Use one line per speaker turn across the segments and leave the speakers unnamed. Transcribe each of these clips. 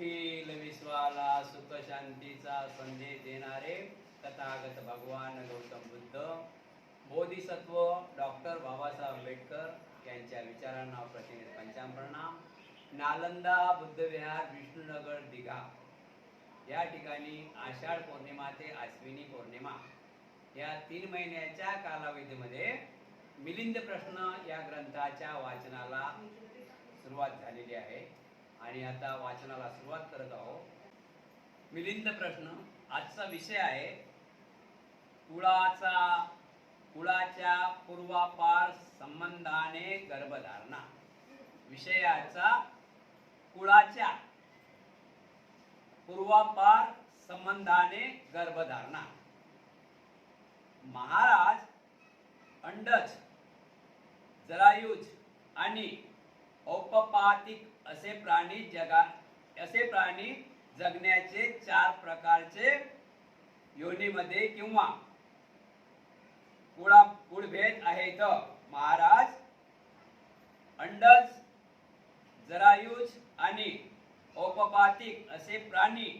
अखिल विश्वाला सुख शांतीचा संदेश देणारे तथागत भगवान गौतम बुद्ध बोधिसत्व डॉक्टर बाबासाहेब आंबेडकर यांच्या विचारांना प्रतिनिधी पंचाम प्रणाम. नालंदा बुद्धविहार विष्णुनगर दिघा या ठिकाणी आषाढ पौर्णिमा ते अश्विनी पौर्णिमा या 3 महिन्याच्या कालावधीमध्ये मिलिंद प्रश्न या ग्रंथाच्या वाचनाला सुरुवात झालेली आहे आणि आता वाचनाला सुरुवात करत आहोत. मिलिंद प्रश्न आजचा विषय आहे कुळाच्या पूर्वापार संबंधाने गर्भधारणा. विषयाचा कुळाच्या पूर्वापार संबंधाने गर्भधारणा. महाराज अंडज, जरायुज आणि औपपातिक असे प्राणी जगण्याचे 4 प्रकारचे योनीमध्ये किंवा कुळभेद आहेत. महाराज अंडज, जरायुज आणि औपपातिक असे प्राणी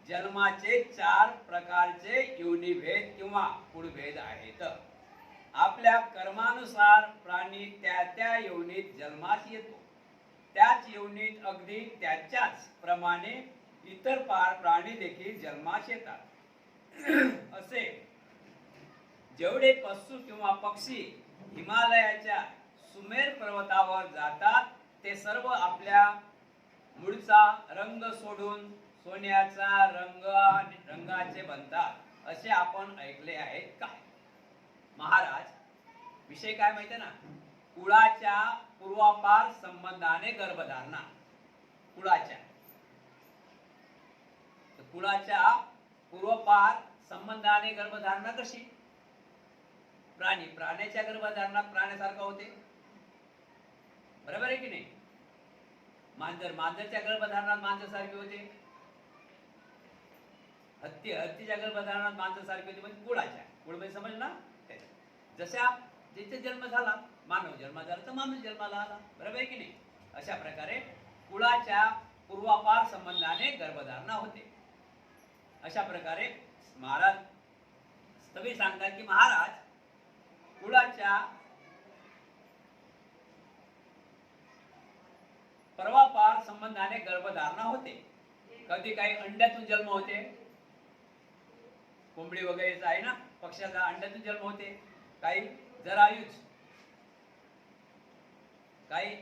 जन्माचे 4 प्रकारचे योनिभेद किंवा कुळभेद आहेत. आपल्या कर्मानुसार प्राणी त्या योनीत जन्मास येतो. त्याच योनीत अगदी त्याच्याच प्रमाणे इतर प्राणी देखील जन्मास येतात. असे जेवढे पशु किंवा पक्षी हिमालयाच्या सुमेर पर्वतावर जातात ते सर्व आपल्या मूळचा रंग सोडून सोन्याचा रंगाचे बनतात असे आपण ऐकले आहेत का? महाराज, विषय काय माहिती ना? कुळाच्या पूर्वापार संबंधाने गर्भधारणा. कुळाच्या पूर्वापार संबंधाने गर्भधारणा कशी? प्राण्याच्या गर्भधारणा प्राण्यासारखा होते, बरोबर आहे की नाही? मांजरच्या गर्भधारणात मांजरसारखी होते. हत्तीच्या गर्भधारणात मांजरसारखी होती. म्हणजे कुळ म्हणजे समजला. जसा जिथे जन्म झाला, मानव जन्म झाला तर माणूस जन्माला आला, बरोबर आहे की नाही? अशा प्रकारे कुळाच्या पूर्वापार संबंधाने गर्भधारणा होते. अशा प्रकारे महाराज तुम्ही सांगतात की महाराज कुळाच्या पूर्वापार संबंधाने गर्भधारणा होते. कधी काही अंड्यातून जन्म होते, कोंबडी वगैरेचा आहे ना, पक्ष्याचा अंड्यातून जन्म होते. काही जरायुज, काही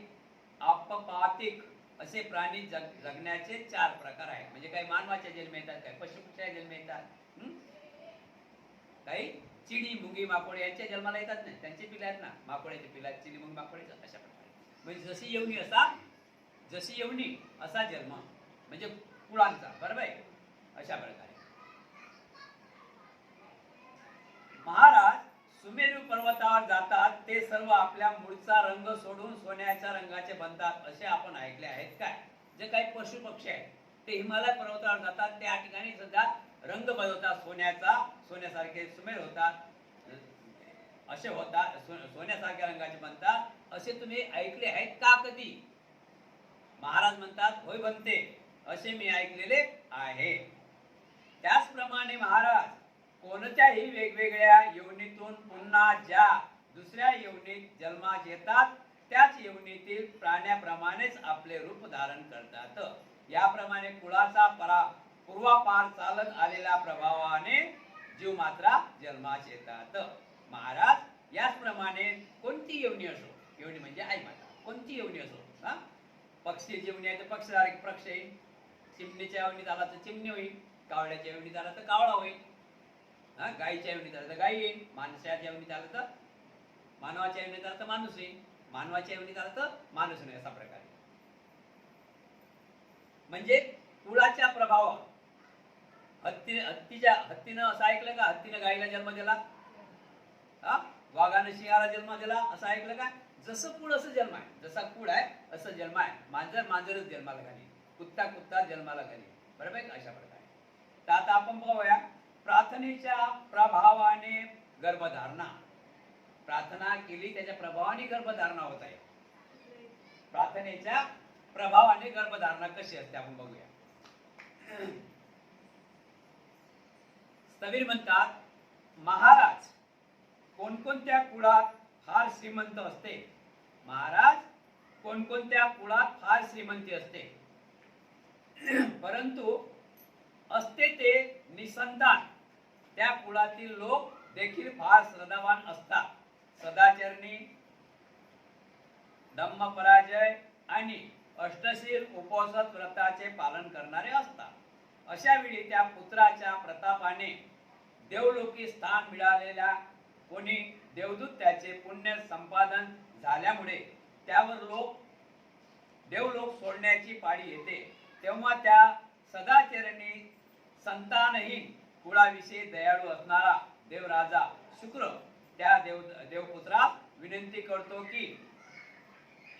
अपपातिक असे प्राणी जगण्याचे 4 प्रकार आहेत. म्हणजे काही मानवाच्या जन्म येतात, काही पशुपक्ष्याच्या जन्म येतात, काही चिडी मुंगी माकोडे यांच्या जन्माला येतात ना, त्यांचे पिल्ले आहेत ना, माकोड्याचे पिल्ले, चिडी मुंगी माकोड्याचे. अशा प्रकारे म्हणजे जशी येवणी असा जन्म म्हणजे कुळांचा, बरोबर आहे? अशा प्रकारे महाराज सुमेरू पर्वतावर जातात ते सर्व आपल्या मूळचा रंग सोडून सोन्याच्या रंगाचे बनतात असे आपण ऐकले आहेत काय? जे काही पशु पक्षी आहेत ते हिमालय पर्वतावर जातात, त्या ठिकाणी सुद्धा रंग बदलतात. सोन्यासारखे सुमेर होतात, असे होतात, सोन्यासारख्या रंगाचे बनतात असे तुम्ही ऐकले आहेत का कधी? महाराज म्हणतात होय बनते, असे मी ऐकलेले आहे. त्याचप्रमाणे महाराज कोणत्याही वेगवेगळ्या योनीतून पुन्हा ज्या दुसऱ्या योनीत जन्मास येतात त्याच योनीतील प्राण्याप्रमाणेच आपले रूप धारण करतात. याप्रमाणे कुळाचा पूर्वापार चालत आलेल्या प्रभावाने जीव मात्रा जन्मास येतात. महाराज याचप्रमाणे कोणती योनी असो, योनी म्हणजे आई माता, कोणती योनी असो, पक्षीची योनी आहे तर पक्ष येईल, चिमणीच्या योनीत आला तर चिमणी होईल, कावळ्याच्या योनीत आला तर कावळा होईल, गायीच्या योनीत आला तर गाय येईल, माणसाच्या योनीत आला तर मानवाच्या योनीत आला तर माणूस येईल, मानवाच्या योनीत आला तर माणूस नाही. असा प्रकारे म्हणजे कुळाच्या प्रभाव. हत्तीनं असं ऐकलं का? हत्तीनं गायीला जन्म दिला, वाघानं सिंहाला जन्म दिला, असं ऐकलं का? जसं कुळ असं जन्म आहे, जसा कुळ आहे असं जन्म आहे. मांजरच जन्माला घाली, कुत्ता जन्माला घाली, बरोबर आहे? अशा प्रकारे तर आता आपण पाहूया प्रार्थनेच्या प्रभावाने गर्भधारणा. प्रार्थना केली त्याच्या प्रभावाने गर्भधारणा होत आहे. प्रार्थनेच्या प्रभावाने गर्भधारणा कशी असते आपण बघूया. स्थवीर म्हणतात, महाराज कोणकोणत्या कुळात फार श्रीमंत असते. महाराज कोणकोणत्या कुळात फार श्रीमंती असते, परंतु असते ते निसंतान त्या कुळातील लोक देखील फार श्रद्धावान असतात. सदाचरणी, धम्मपराजय आणि अष्टशील उपवास व्रताचे पालन करणारे असतात. अशा वेळी त्या पुत्राच्या प्रतापाने देवलोकी स्थान मिळालेल्या कोणी देवदूत त्याचे पुण्य संपादन झाल्यामुळे त्यावर देवलोक सोडण्याची पाळी येते. तेव्हा त्या सदाचरणी संतानहीन कुळाविषयी दयाळू असणारा देवराजा शुक्र त्या देवपुत्रास विनंती करतो की,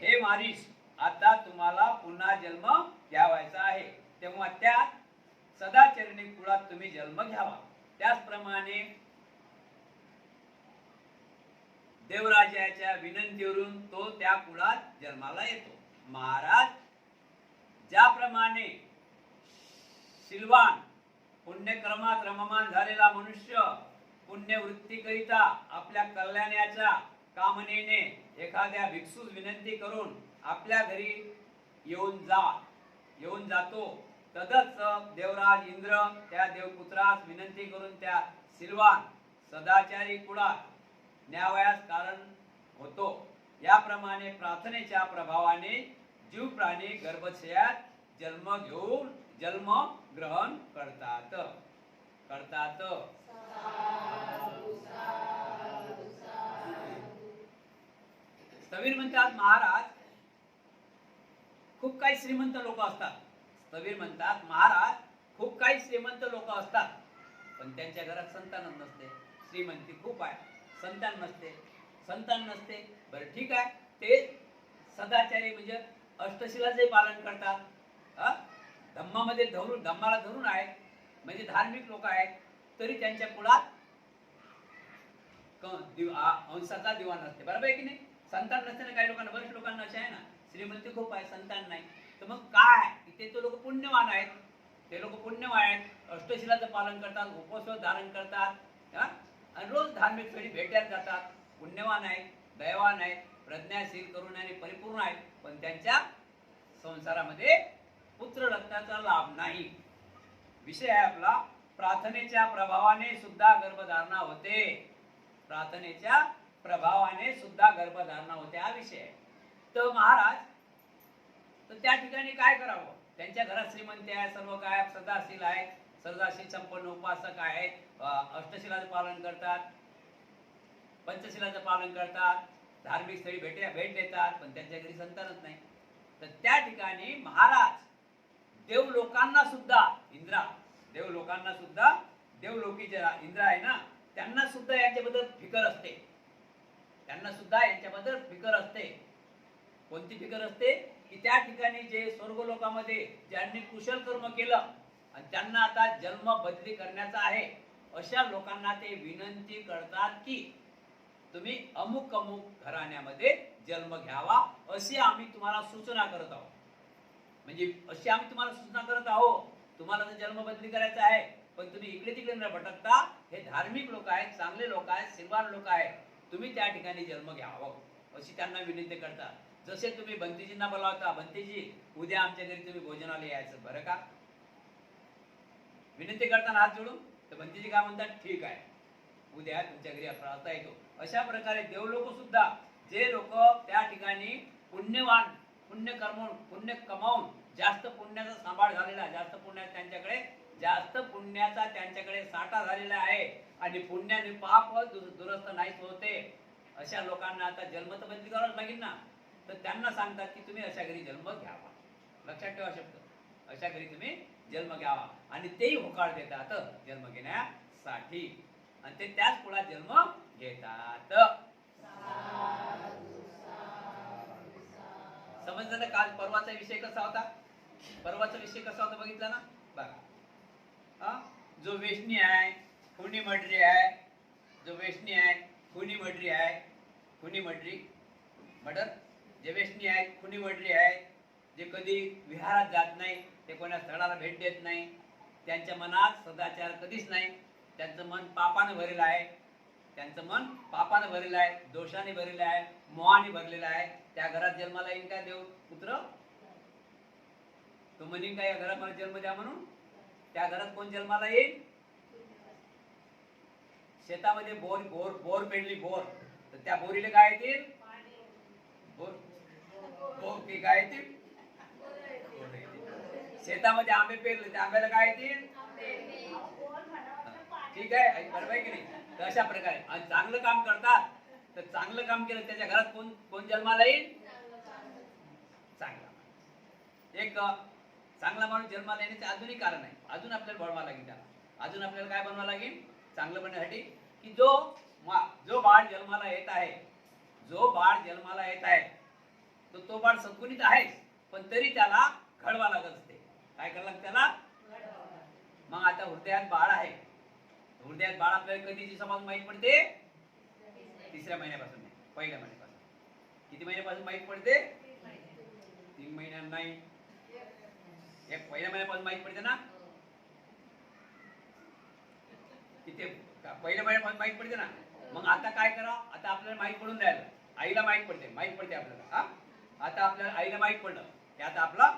हे मारीस, आता तुम्हाला पुन्हा जन्म घ्यावायचा आहे, तेव्हा त्या सदाचरणी कुळात तुम्ही जन्म घ्यावा. त्याचप्रमाणे देवराजाच्या विनंतीवरून तो त्या कुळात जन्माला येतो. महाराज ज्याप्रमाणे शीलवान पुण्यक्रमात रममान झालेला मनुष्य पुण्यवृत्तीकरिता आपल्या कल्याणाच्या कामनेने एखाद्या भिक्षूस विनंती करून आपल्या घरी येऊन जातो, तदच देवराज इंद्र त्या देवपुत्रास विनंती करून त्या शीलवान सदाचारी कुळात न्यावयास कारण होतो. याप्रमाणे प्रार्थनेच्या प्रभावाने जीव प्राणी गर्भशयात जन्म ग्रहण करतात. स्थवीर म्हणतात, महाराज खूप काही श्रीमंत लोक असतात. स्थवीर म्हणतात, महाराज खूप काही श्रीमंत लोक असतात, पण त्यांच्या घरात संतानच नसते. श्रीमंती खूप आहे, संतान नसते. बरं ठीक आहे, ते सदाचारी म्हणजे अष्टशिलाचे पालन करतात, धम्माला धरून आहेत, म्हणजे धार्मिक लोक आहेत, तरी त्यांच्या कुळात अंशाचा दिवा नसते. बरोबर आहे की नाही? संतान नसते ना. काही लोकांना, बरेच लोकांना असे आहे ना, श्रीमंती खूप आहे, संतान नाही. तर मग काय, ते तो लोक पुण्यवान आहेत. अष्टशिलाचं पालन करतात, उपवास धारण करतात, आणि रोज धार्मिक स्थळी भेटायला जातात. पुण्यवान आहेत, दयावान आहेत, प्रज्ञाशील, करुणाने परिपूर्ण आहेत, पण त्यांच्या संसारामध्ये पुत्र रत्नाचा लाभ नाही. विषय आहे आपला, प्रार्थनेच्या प्रभावाने सुद्धा गर्भधारणा होते. हा विषय आहे. तर महाराज, तर त्या ठिकाणी काय करावं? त्यांच्या घरात श्रीमंती आहे, सर्व काय सदाशील आहेत, सदाशील संपन्न उपासक आहेत, अष्टशिलाचं पालन करतात, पंचशिलाचं पालन करतात, धार्मिक स्थळी भेट देतात, पण त्यांच्या घरी संतानच नाही. तर त्या ठिकाणी महाराज देवलोकांना सुद्धा देवलोकी जे इंद्र आहे ना, त्यांना सुद्धा यांच्याबद्दल फिकर असते. कोणती फिकर असते? की त्या ठिकाणी जे स्वर्गलोकामध्ये ज्यांनी कुशल कर्म केलं आणि त्यांना आता जन्म बदली करण्याचा आहे, अशा लोकांना ते विनंती करतात की तुम्ही अमुक घराण्यामध्ये जन्म घ्यावा, अशी आम्ही तुम्हाला सूचना करत आहोत. म्हणजे अशी आम्ही तुम्हाला सूचना करत आहोत, तुम्हाला जर जन्म बदली करायचा आहे, पण तुम्ही इकडे तिकडे न भटकता, हे धार्मिक लोक आहेत, चांगले लोक आहेत, श्रीमान लोक आहेत, तुम्ही त्या ठिकाणी जन्म घ्यावा, अशी त्यांना विनंती करतात. जसे तुम्ही बंतीजींना बोलावता, बंतीजी उद्या आमच्या घरी तुम्ही भोजनाला यायचं, बरं का? विनंती करताना हात जोडून, तर बंतीजी काय म्हणतात? ठीक आहे, उद्या तुमच्या घरी प्रार्थना येतो. अशा प्रकारे देवलोक सुद्धा, जे लोक त्या ठिकाणी पुण्य कमावून जास्त पुण्याचा सांभाळ झालेला, जास्त पुण्याचा त्यांच्याकडे साठा झालेला आहे, आणि पुण्याने पाप दुरुस्त नाहीच होते, अशा लोकांना आता जन्म तर बदली करावंच लागेल ना. तर त्यांना सांगतात की तुम्ही अशा घरी जन्म घ्यावा. लक्षात ठेवा शब्द, अशा घरी तुम्ही जन्म घ्यावा. आणि तेही होकार देतात जन्म घेण्यासाठी, आणि ते त्याच कुळात जन्म घेतात. समजलं ना? काल परवाचा विषय कसा होता? बघितला ना? बघा, जो वेशनी आहे, खुनी मडरी आहे, जे वेशनी आहेत, खुनी मडरी आहेत, जे कधी विहारात जात नाही, ते कोणा स्थळाला भेट देत नाही, त्यांच्या मनात सदाचार कधीच नाही, त्यांचं मन पापाने भरलेलं आहे, त्यांचं मन पापाने भरलेलं आहे, दोषाने भरलेलं आहे, मोहाने भरलेलं आहे, त्या घरात जन्माला येईन का देव पुत्र? तो म्हणीन का या घरात मला जन्म द्या म्हणून? त्या घरात कोण जन्माला येईल? शेतामध्ये बोर बोर बोर पेरली बोर, तर त्या बोरीला काय येतील? बोर बोर की काय येतील? शेतामध्ये आंबे पेरले, त्या आंब्याला काय येतील? ठीक आहे, बरोबर आहे की नाही? तर अशा प्रकारे आणि चांगलं काम करतात, तर चांगलं काम केलं त्याच्या घरात कोण कोण जन्माला येईल? चांगला. एक चांगला माणूस जन्माला येण्याचे अजूनही कारण आहे, अजून आपल्याला बनवावं लागेल त्याला. अजून आपल्याला काय बनवावं लागेल चांगलं बनण्यासाठी? की जो बाळ जन्माला येत आहे, जो बाळ जन्माला येत आहे, तो बाळ सद्गुणित आहे, पण तरी त्याला घडवा लागत असते. काय करावं लागतं त्याला? मग आता हृदयात बाळ आहे, हृदयात बाळ आपल्याला कधीची समाज माहीत पडते? तिसऱ्या महिन्यापासून नाही, पहिल्या महिन्यापासून. किती महिन्यापासून माहीत पडते? 3 महिन्यांना नाही, एक पहिल्या महिन्यापासून माहीत पडते ना? किती पहिल्या महिन्यापासून माहीत पडते ना? मग आता काय करा, आता आपल्याला माहीत पडून द्यायला, आईला माहीत पडते आपल्याला. हा, आता आपल्याला आईला माहीत पडलं की आता आपला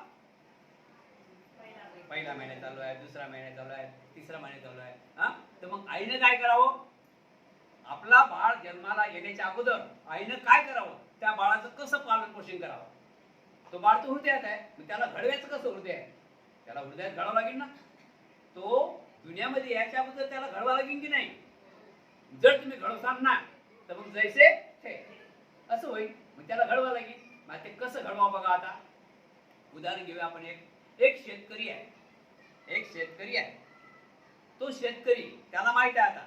पहिला महिना चालू आहे, दुसरा महिना चालू आहे, तिसरा महिना चालू आहे. हा, तर मग आईने काय करावं? आपला बाळ जन्माला येण्याच्या अगोदर आईनं काय करावं? त्या बाळाचं कसं पालन पोषण करावं? तो बाळ तो हृदयात आहे, मग त्याला घडवायचं कसं? हृदय आहे, त्याला हृदयात घडावं लागेल ना. तो दुनियामध्ये याच्या अगोदर त्याला घडवा लागेल की नाही? जर तुम्ही घडवसाल ना, तर मग जैसे थे असं होईल. मग त्याला घडवा लागेल. मग ते कसं घडवा बघा. आता उदाहरण घेऊया आपण. एक शेतकरी आहे, एक शेतकरी आहे. तो शेतकरी, त्याला माहित आहे आता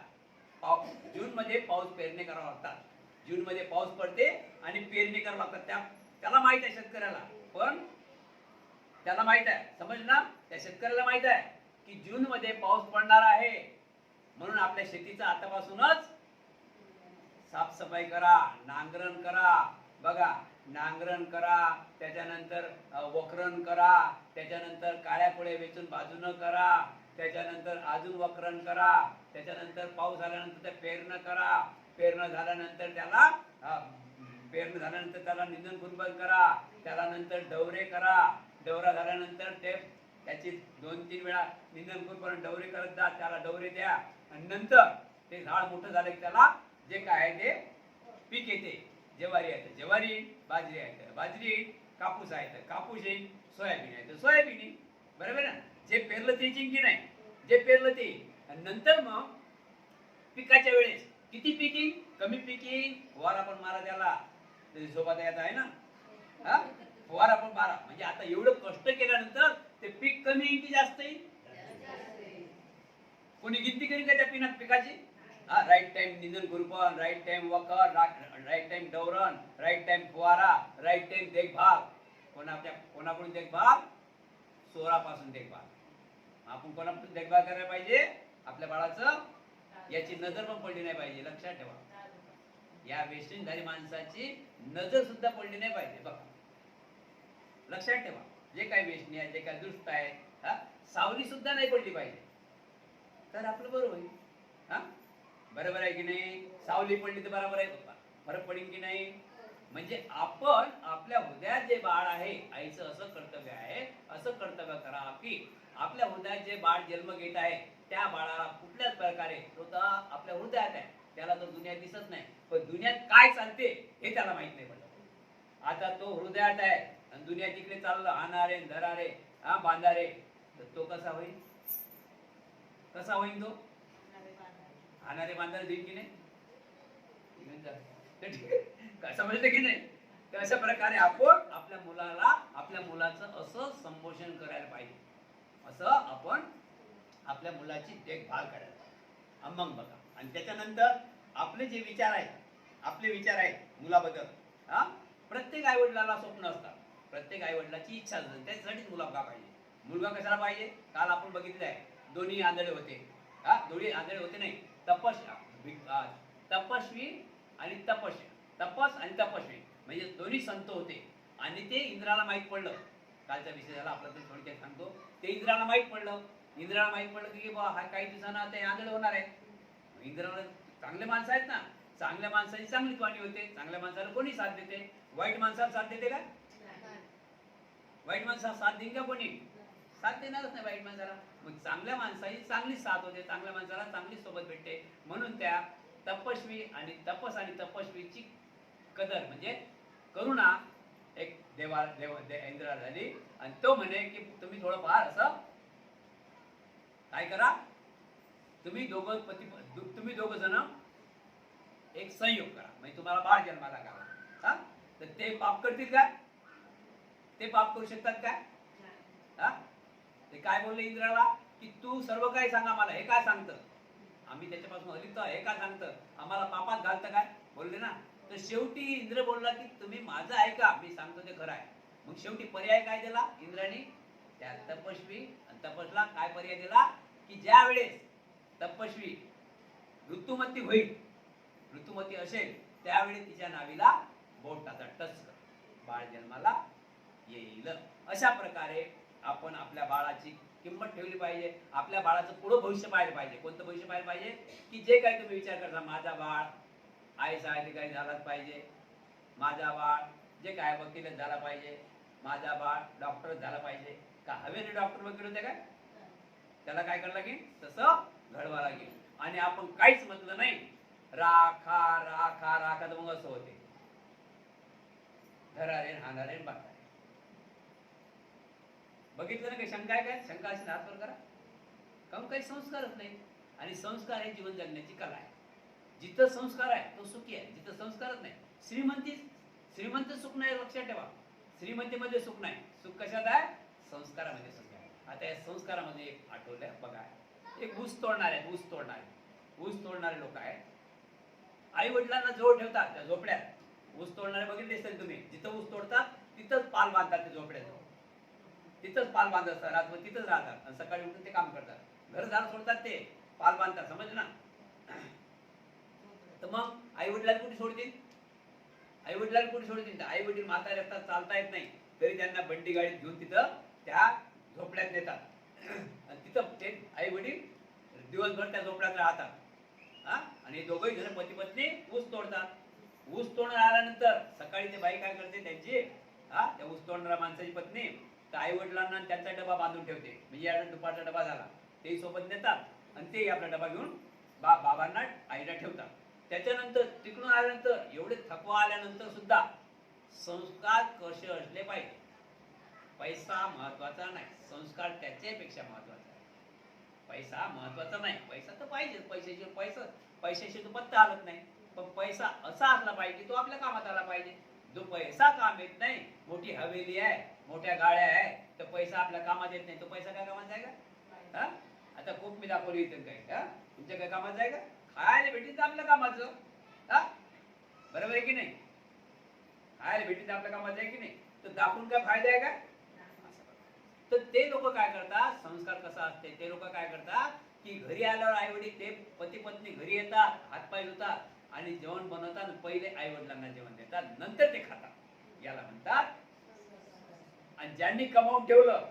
जून मध्ये पाऊस पेरणी करावं लागतात, जून मध्ये पाऊस पडते आणि पेरणी करावं लागतात. त्याला माहित आहे शेतकऱ्याला, पण त्याला माहित आहे, समज ना, त्या शेतकऱ्याला माहित आहे की जून मध्ये पाऊस पडणार आहे, म्हणून आपल्या शेतीचं आतापासूनच साफसफाई करा, नांगरण करा. बघा, नांगरण करा, त्याच्यानंतर वखरण करा, त्याच्यानंतर काळ्या कोळ्या वेचून बाजूनं करा, त्याच्यानंतर अजून वखरण करा, त्याच्यानंतर पाऊस आल्यानंतर ते पेरणं करा, पेरणं झाल्यानंतर त्याला निंदन खुरपण करा, त्याला नंतर डवरे करा, डवरा झाल्यानंतर त्याची 2-3 वेळा निंदन खुरपण डवरे करत जा, त्याला डवरे द्या. आणि नंतर ते झाड मोठं झालं की त्याला जे काय आहे ते पीक येते. ज्वारी आहे तर ज्वारी, बाजरी आहे तर बाजरी, कापूस आहे तर कापूस येईल, सोयाबीन आहे तर सोयाबीन येईल. बरोबर ना? जे पेरलं ते की नाही, जे पेरलं ते. आणि नंतर मग पिकाच्या वेळेस किती पीक येईल? कमी पीक येईल, फवारा पण मारा त्याला, सोबत येत आहे ना. हा, फवारा पण मारा. म्हणजे आता एवढं कष्ट केल्यानंतर ते पीक कमी येईल की जास्त येईल? कोणी गिनती करेल का त्या पिकाची? हा, राईट टाइम निंदन खुरपण, राईट टाइम वखर, राईट टाइम डवरण, राईट टाइम फवारा, राईट टाइम देखभाल. कोणाकडून देखभाल? सोरापासून देखभाल. आपण कोणापासून देखभाल करायला पाहिजे? आपल्या बाळाचं. याची नजर पण पडली नाही पाहिजे, लक्षात ठेवा. या वेशनधारी माणसाची नजर सुद्धा पडली नाही पाहिजे. बघा, लक्षात ठेवा. जे काही वेशनी आहे, जे काही दुष्ट आहे, हा, सावली सुद्धा नाही पडली पाहिजे, तर आपलं बरोबर होईल. हा, बरोबर आहे की नाही? सावली पडली तर बरोबर आहे, फरक पडेल की नाही? म्हणजे आपण आपल्या हृदयात जे बाळ आहे, आईचं असं कर्तव्य आहे, असं कर्तव्य करा की आपल्या हृदयात जे बाळ जन्म घेत आहे, त्या बाळाला कुठल्याच प्रकारे तो तर आपल्या हृदयात आहे, त्याला तर दुनिया दिसत नाही, पण दुनियात काय चालते हे त्याला माहित नाही पडत. आता तो हृदयात आहे आणि दुनिया तिकडे चाललं, हाणारे धरारे, हा, बांधारे, तर तो कसा होईल? कसा होईल तो? हाणारे बांधारे देईल की नाही? समजलं की नाही? तर अशा प्रकारे आपण आपल्या मुलाचं असं संबोधन करायला पाहिजे, असं आपण आपल्या मुलाची देखभाल करायला पाहिजे. मग बघा, आणि त्याच्यानंतर आपले जे विचार आहेत, आपले विचार आहेत मुलाबद्दल. हा, प्रत्येक आईवडिलाला स्वप्न असतात, प्रत्येक आईवडिलाची इच्छा असते, त्याच्यासाठीच मुलगा पाहिजे. मुलगा कशाला पाहिजे? काल आपण बघितलं आहे, दोन्ही आंधळे होते. हा, दोन्ही आंधळे होते नाही, तपस्वी आणि तपस आणि तपस्वी, म्हणजे दोन्ही संत होते. आणि ते इंद्राला माहित पडलं कालचा विषय झाला आपला, ते थोडक्यात सांगतो. ते इंद्राला माहित पडलं की बा हा काही दिवसांना ते आंधळ होणार आहे. इंद्राला चांगले माणसं आहेत ना, चांगल्या माणसाची चांगलीच वाणी होते, चांगल्या माणसाला कोणी साथ देते, वाईट माणसाला साथ देते का? वाईट माणसाला साथ देईन का कोणी? साथ देणारच नाही वाईट माणसाला. मग चांगल्या माणसाची चांगली साथ होते, चांगल्या माणसाला चांगली सोबत भेटते. म्हणून त्या तपस्वी आणि तपस्वीची कदर म्हणजे करुणा एक इंद्राला झाली. आणि तो म्हणे की तुम्ही थोडंफार असं काय करा, तुम्ही दोघं जण एक संयोग करा, म्हणजे तुम्हाला बाळ जन्माला घाला. तर ते पाप करतील काय? ते पाप करू शकतात काय? ते काय बोलले इंद्राला की तू सर्व काय सांगा मला, हे काय सांगतं, आम्ही त्याच्यापासून अलिप्त हे काय सांगतं, आम्हाला पापात घालतं काय बोलले ना. तर शेवटी इंद्र बोलला की तुम्ही माझं ऐका, मी सांगतो ते खरं आहे. मग शेवटी पर्याय काय दिला इंद्राने? त्या तपस्वी तपसला काय पर्याय दिला की ज्या वेळेस तपस्वी ऋतुमती होईल, ऋतुमती असेल त्यावेळी तिच्या नावीला बोटाचा टच कर, बाळ जन्माला येईल. अशा प्रकारे आपण आपल्या बाळाची किंमत ठेवली पाहिजे. आपल्या बाळाचं पुढं भविष्य पाहिलं पाहिजे. कोणतं भविष्य पाहिलं पाहिजे की जे काही तुम्ही विचार करता, माझा बाळ आयएस अधिकारी झालाच पाहिजे, माझा बाळ जे काय वकील झाला पाहिजे, माझा बाळ डॉक्टर झाला पाहिजे. का हवे डॉक्टर वकील होते काय? त्याला काय करायला लागेल तसं घडवा लागेल. आणि आपण काहीच म्हटलं नाही, राखा राखा राखा, तर मग असं होते धरारे हाणारे बाकारे. बघितलं ना काही शंका आहे काय? शंका असेल हात वर करा. कारण काही संस्कारच नाही. आणि संस्कार हे जीवन जगण्याची कला आहे. जिथं संस्कार आहे तो सुखी आहे, जिथं संस्कारच नाही. श्रीमंत सुख नाही, लक्षात ठेवा. श्रीमंतीमध्ये सुख नाही. सुख कशात आहे? संस्कारामध्ये सुख आहे. आता या संस्कारामध्ये एक आठवलं बघा, एक ऊस तोडणारे लोक आहेत. आई वडिलांना जवळ ठेवतात त्या झोपड्यात. ऊस तोडणारे बघितले असेल तुम्ही, जिथं ऊस तोडतात तिथंच पाल बांधतात, ते झोपड्यात तिथंच पाल बांधत असतात, रात्रभर तिथंच राहतात आणि सकाळी उठून ते काम करतात. घर झाड सोडतात, ते पाल बांधतात, समजलं ना. तर मग आई वडिलांना कुठे सोडतील? तर आई वडील म्हातारे असतात, चालता येत नाही, तरी त्यांना बंडी गाडीत घेऊन तिथं त्या झोपड्यात नेतात. आणि तिथं ते आई वडील दिवसभर त्या झोपड्यात राहतात. आणि दोघंही जण पती पत्नी ऊस तोडतात. ऊस तोडून आल्यानंतर सकाळी ते बाई काय करते, त्यांची त्या ऊस तोडणाऱ्या माणसाची पत्नी तर आई वडिलांना त्यांचा डबा बांधून ठेवते. म्हणजे या दुपारचा डबा झाला ते सोबत नेतात आणि ते आपला डबा घेऊन बाबांना आईला ठेवतात. त्याच्यानंतर तिकडून आल्यानंतर एवढे थकवा आल्यानंतर सुद्धा संस्कार कसे असले पाहिजे. पैसा महत्वाचा नाही, संस्कार त्याच्यापेक्षा महत्वाचा आहे. पैसा महत्वाचा नाही, पैसा तर पाहिजे, पैशाशी तो पत्ता हलत नाही. पण पैसा असा असला पाहिजे की तो आपल्या कामात आला पाहिजे. जो पैसा काम येत नाही, मोठी हवेली आहे, मोठ्या गाड्या आहे, तर पैसा आपल्या कामात येत नाही, तो पैसा काय कामात जाय का? आता खूप मी दाखवली इथं काही तुमच्या काय कामात जाय का? खायला भेटील तर आपल्या कामाचं, बरोबर आहे की नाही? खायला भेटील तर आपल्या कामात जाय की नाही? तर दाखवून काय फायदा आहे का? तर ते लोक काय करतात, संस्कार कसा असते, ते लोक काय करतात की घरी आल्यावर आई वडील ते पती पत्नी घरी येतात, हातपाय धुतात आणि जेवण बनवतात. पहिले आई वडिलांना जेवण देतात, नंतर ते खातात. याला म्हणतात. आणि ज्यांनी कमावून ठेवलं,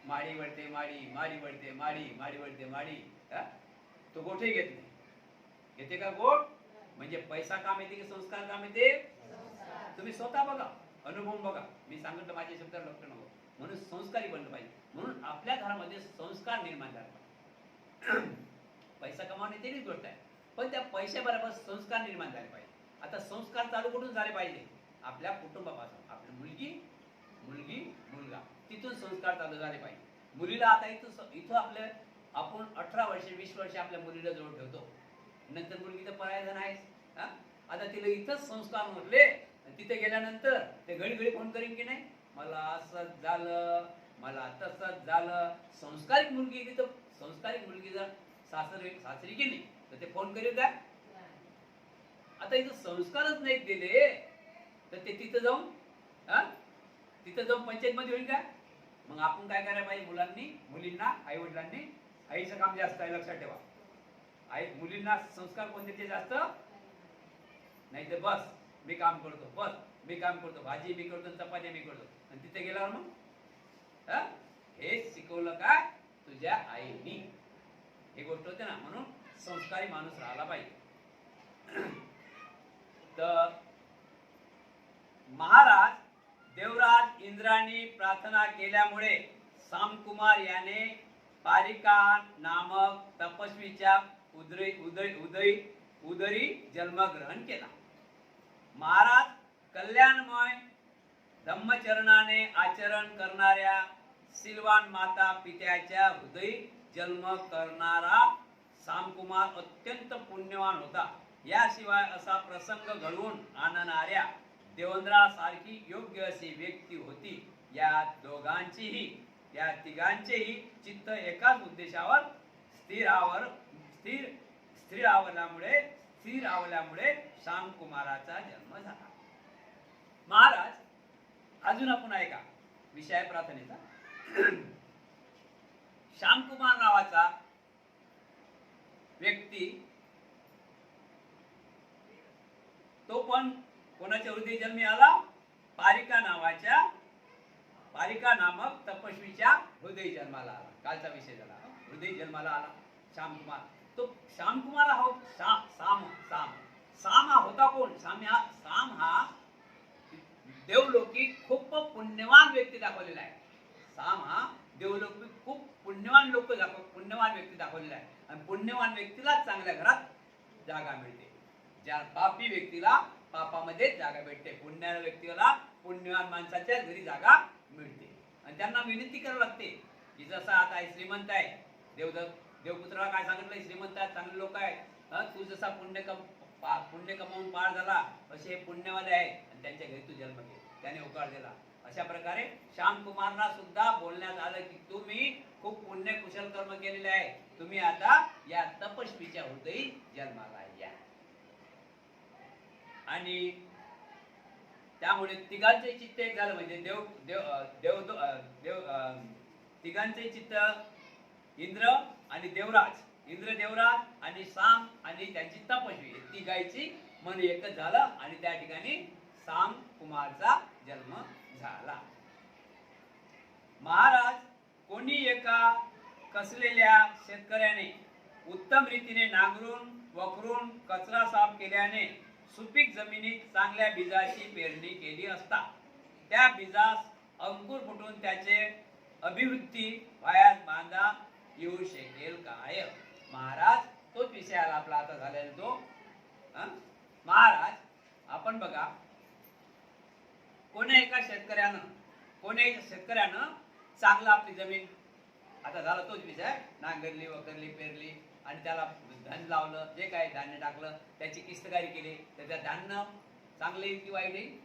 माडी वळते माडी, माडी वळते माडी, माडी वळते माडी, तो गोठे घेत नाही. घेते का गोठ? म्हणजे पैसा काम येते की संस्कार काम येते? तुम्ही स्वतः बघा, अनुभव बघा. मी सांगितलं माझ्या शब्दावर लक्ष नको. म्हणून संस्कारी बनलं पाहिजे. म्हणून आपल्या घरामध्ये संस्कार निर्माण झाला पाहिजे. पैसा कमावणे तेच गोष्ट आहे, पण त्या पैशाबरोबर संस्कार निर्माण झाले पाहिजे. आता संस्कार चालू कुठून झाले पाहिजे? आपल्या कुटुंबापासून. आपली मुलगी मुलगा, तिथून संस्कार चालू झाले पाहिजे. मुलीला आता इथं आपण 18 वर्ष 20 वर्ष आपल्या मुलीला जवळ ठेवतो. नंतर मुलगी तर परायजण आहेच. आता तिला इथंच संस्कार म्हटले, तिथे गेल्यानंतर ते घडी फोन करीन की नाही, मला असंच झालं, मला तसंच झालं. संस्कारिक मुलगी जर सासरी गेली तर ते फोन करेल का? आता इथं संस्कारच नाही दिले तर ते तिथं जाऊन पंचायत मध्ये होईल का? मग आपण काय करायला पाहिजे? मुलींना आई वडिलांनी, आईचं काम जास्त आहे, लक्षात ठेवा. मुलींना संस्कार कोणते जास्त नाही तर बस मी काम करतो, भाजी मी करतो, चपाती मी करतो. आणि तिथे गेल्यावर मग हं? हे शिकवलं काय तुझ्या आईनी. ही गोष्ट होते ना, म्हणून संस्कारी माणूस राहिला पाहिजे. तर महाराज देवराज इंद्राणी प्रार्थना केल्यामुळे सामकुमार याने पारिका नामक तपस्वीच्या उदरी जन्मग्रहण केला. महाराज कल्याणमय धम्मचरणाने आचरण करणाऱ्या सिलवान माता पित्याच्या हृदयी जन्म करणारा सामकुमार अत्यंत पुण्यवान होता. याशिवाय असा प्रसंग घडवून आणणाऱ्या देवेंद्रासारखी योग्य अशी व्यक्ती होती. या दोघांचीही, या तिघांचेही चित्त एकाच उद्देशावर स्थिर आवल्यामुळे श्यामकुमाराचा जन्म झाला. महाराज अजून आपण ऐका विषय प्रार्थनेचा. श्यामकुमार नावाचा व्यक्ती तो पण कोणाच्या हृदय जन्मी आला? पारिका नामक तपस्वीच्या हृदय जन्माला आला. कालचा विषय झाला, हृदय जन्माला आला श्यामकुमार. तो श्यामकुमार हा साम हा होता कोण? साम हा देवलोकी खूप पुण्यवान व्यक्ती दाखवलेला आहे. साम हा देवलोकी खूप पुण्यवान व्यक्ती दाखवलेला आहे. आणि पुण्यवान व्यक्तीला चांगल्या घरात जागा मिळते. ज्या पापी व्यक्तीला पापामध्ये जागा भेटते. पुण्याच्या व्यक्तीला पुण्यवान माणसाच्या घरी जागा मिळते. आणि त्यांना विनंती करावी लागते की जसं आता श्रीमंत आहे, देवपुत्राला काय सांगितलं, श्रीमंत आहे, चांगले लोक आहेत, तू जसा पुण्य कमावून पार झाला असे हे पुण्यवाले आहे आणि त्यांच्या घरी तू जन्म घे. त्याने होकार दिला. अशा प्रकारे श्यामकुमारला सुद्धा बोलण्यात आलं की तुम्ही खूप पुण्य कुशल कर्म केलेले आहे, तुम्ही आता या तपस्वीच्या हृदयी जन्माला या. आणि त्यामुळे तिघांचे चित्त एक झालं. म्हणजे तिघांचे चित्त इंद्र देवराज आणि साम आणि त्यांची तपस्वी तिघांची मन एकच झालं आणि त्या ठिकाणी साम कुमारचा जन्म झाला. महाराज कोणी एका कसलेल्या शेतकऱ्याने उत्तम रीतीने नांगरून वखरून कचरा साफ केल्याने सुपीक जमिनीत चांगल्या बीजाची पेरणी केली असता त्या बीजास अंकुर फुटून त्याचे अभिवृद्धी वयास बांधा येऊ शकेल काय? महाराज तोच विषय आला आपला आता झालेला तो. महाराज आपण बघा, कोण्या एका शेतकऱ्यानं चांगला आपली जमीन, आता झाला तोच विषय, नांगरली वखरली पेरली आणि त्याला धान्य लावलं, जे काही धान्य टाकलं त्याची किस्तकारी केली, तर त्या धान्य चांगले येईल की वाईट येईल?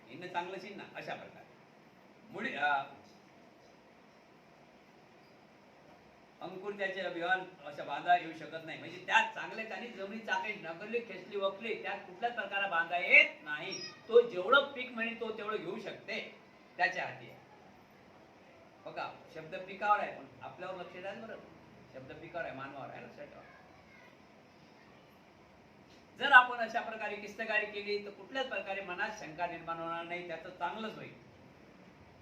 हिनं चांगलंच येईल ना. अशा प्रकारे मुळी अंकुर त्याचे अभियान अशा बांधा येऊ शकत नाही. म्हणजे त्यात चांगले त्यांनी जमिनी चांगली नगरली खेचली वकली त्यात कुठल्याच प्रकारे बांधा येत नाही. तो जेवढं पीक म्हणेल तो तेवढं घेऊ शकते, त्याच्या हाती आहे. बघा शब्द पिकावर आहे पण आपल्यावर लक्ष द्या बरोबर. शब्द पिकावर आहे, मानवावर आहे, लक्षात ठेवा. जर आपण अशा प्रकारे किस्तकारी केली तर कुठल्याच प्रकारे मनात शंका निर्माण होणार नाही. त्याचं चांगलंच होईल.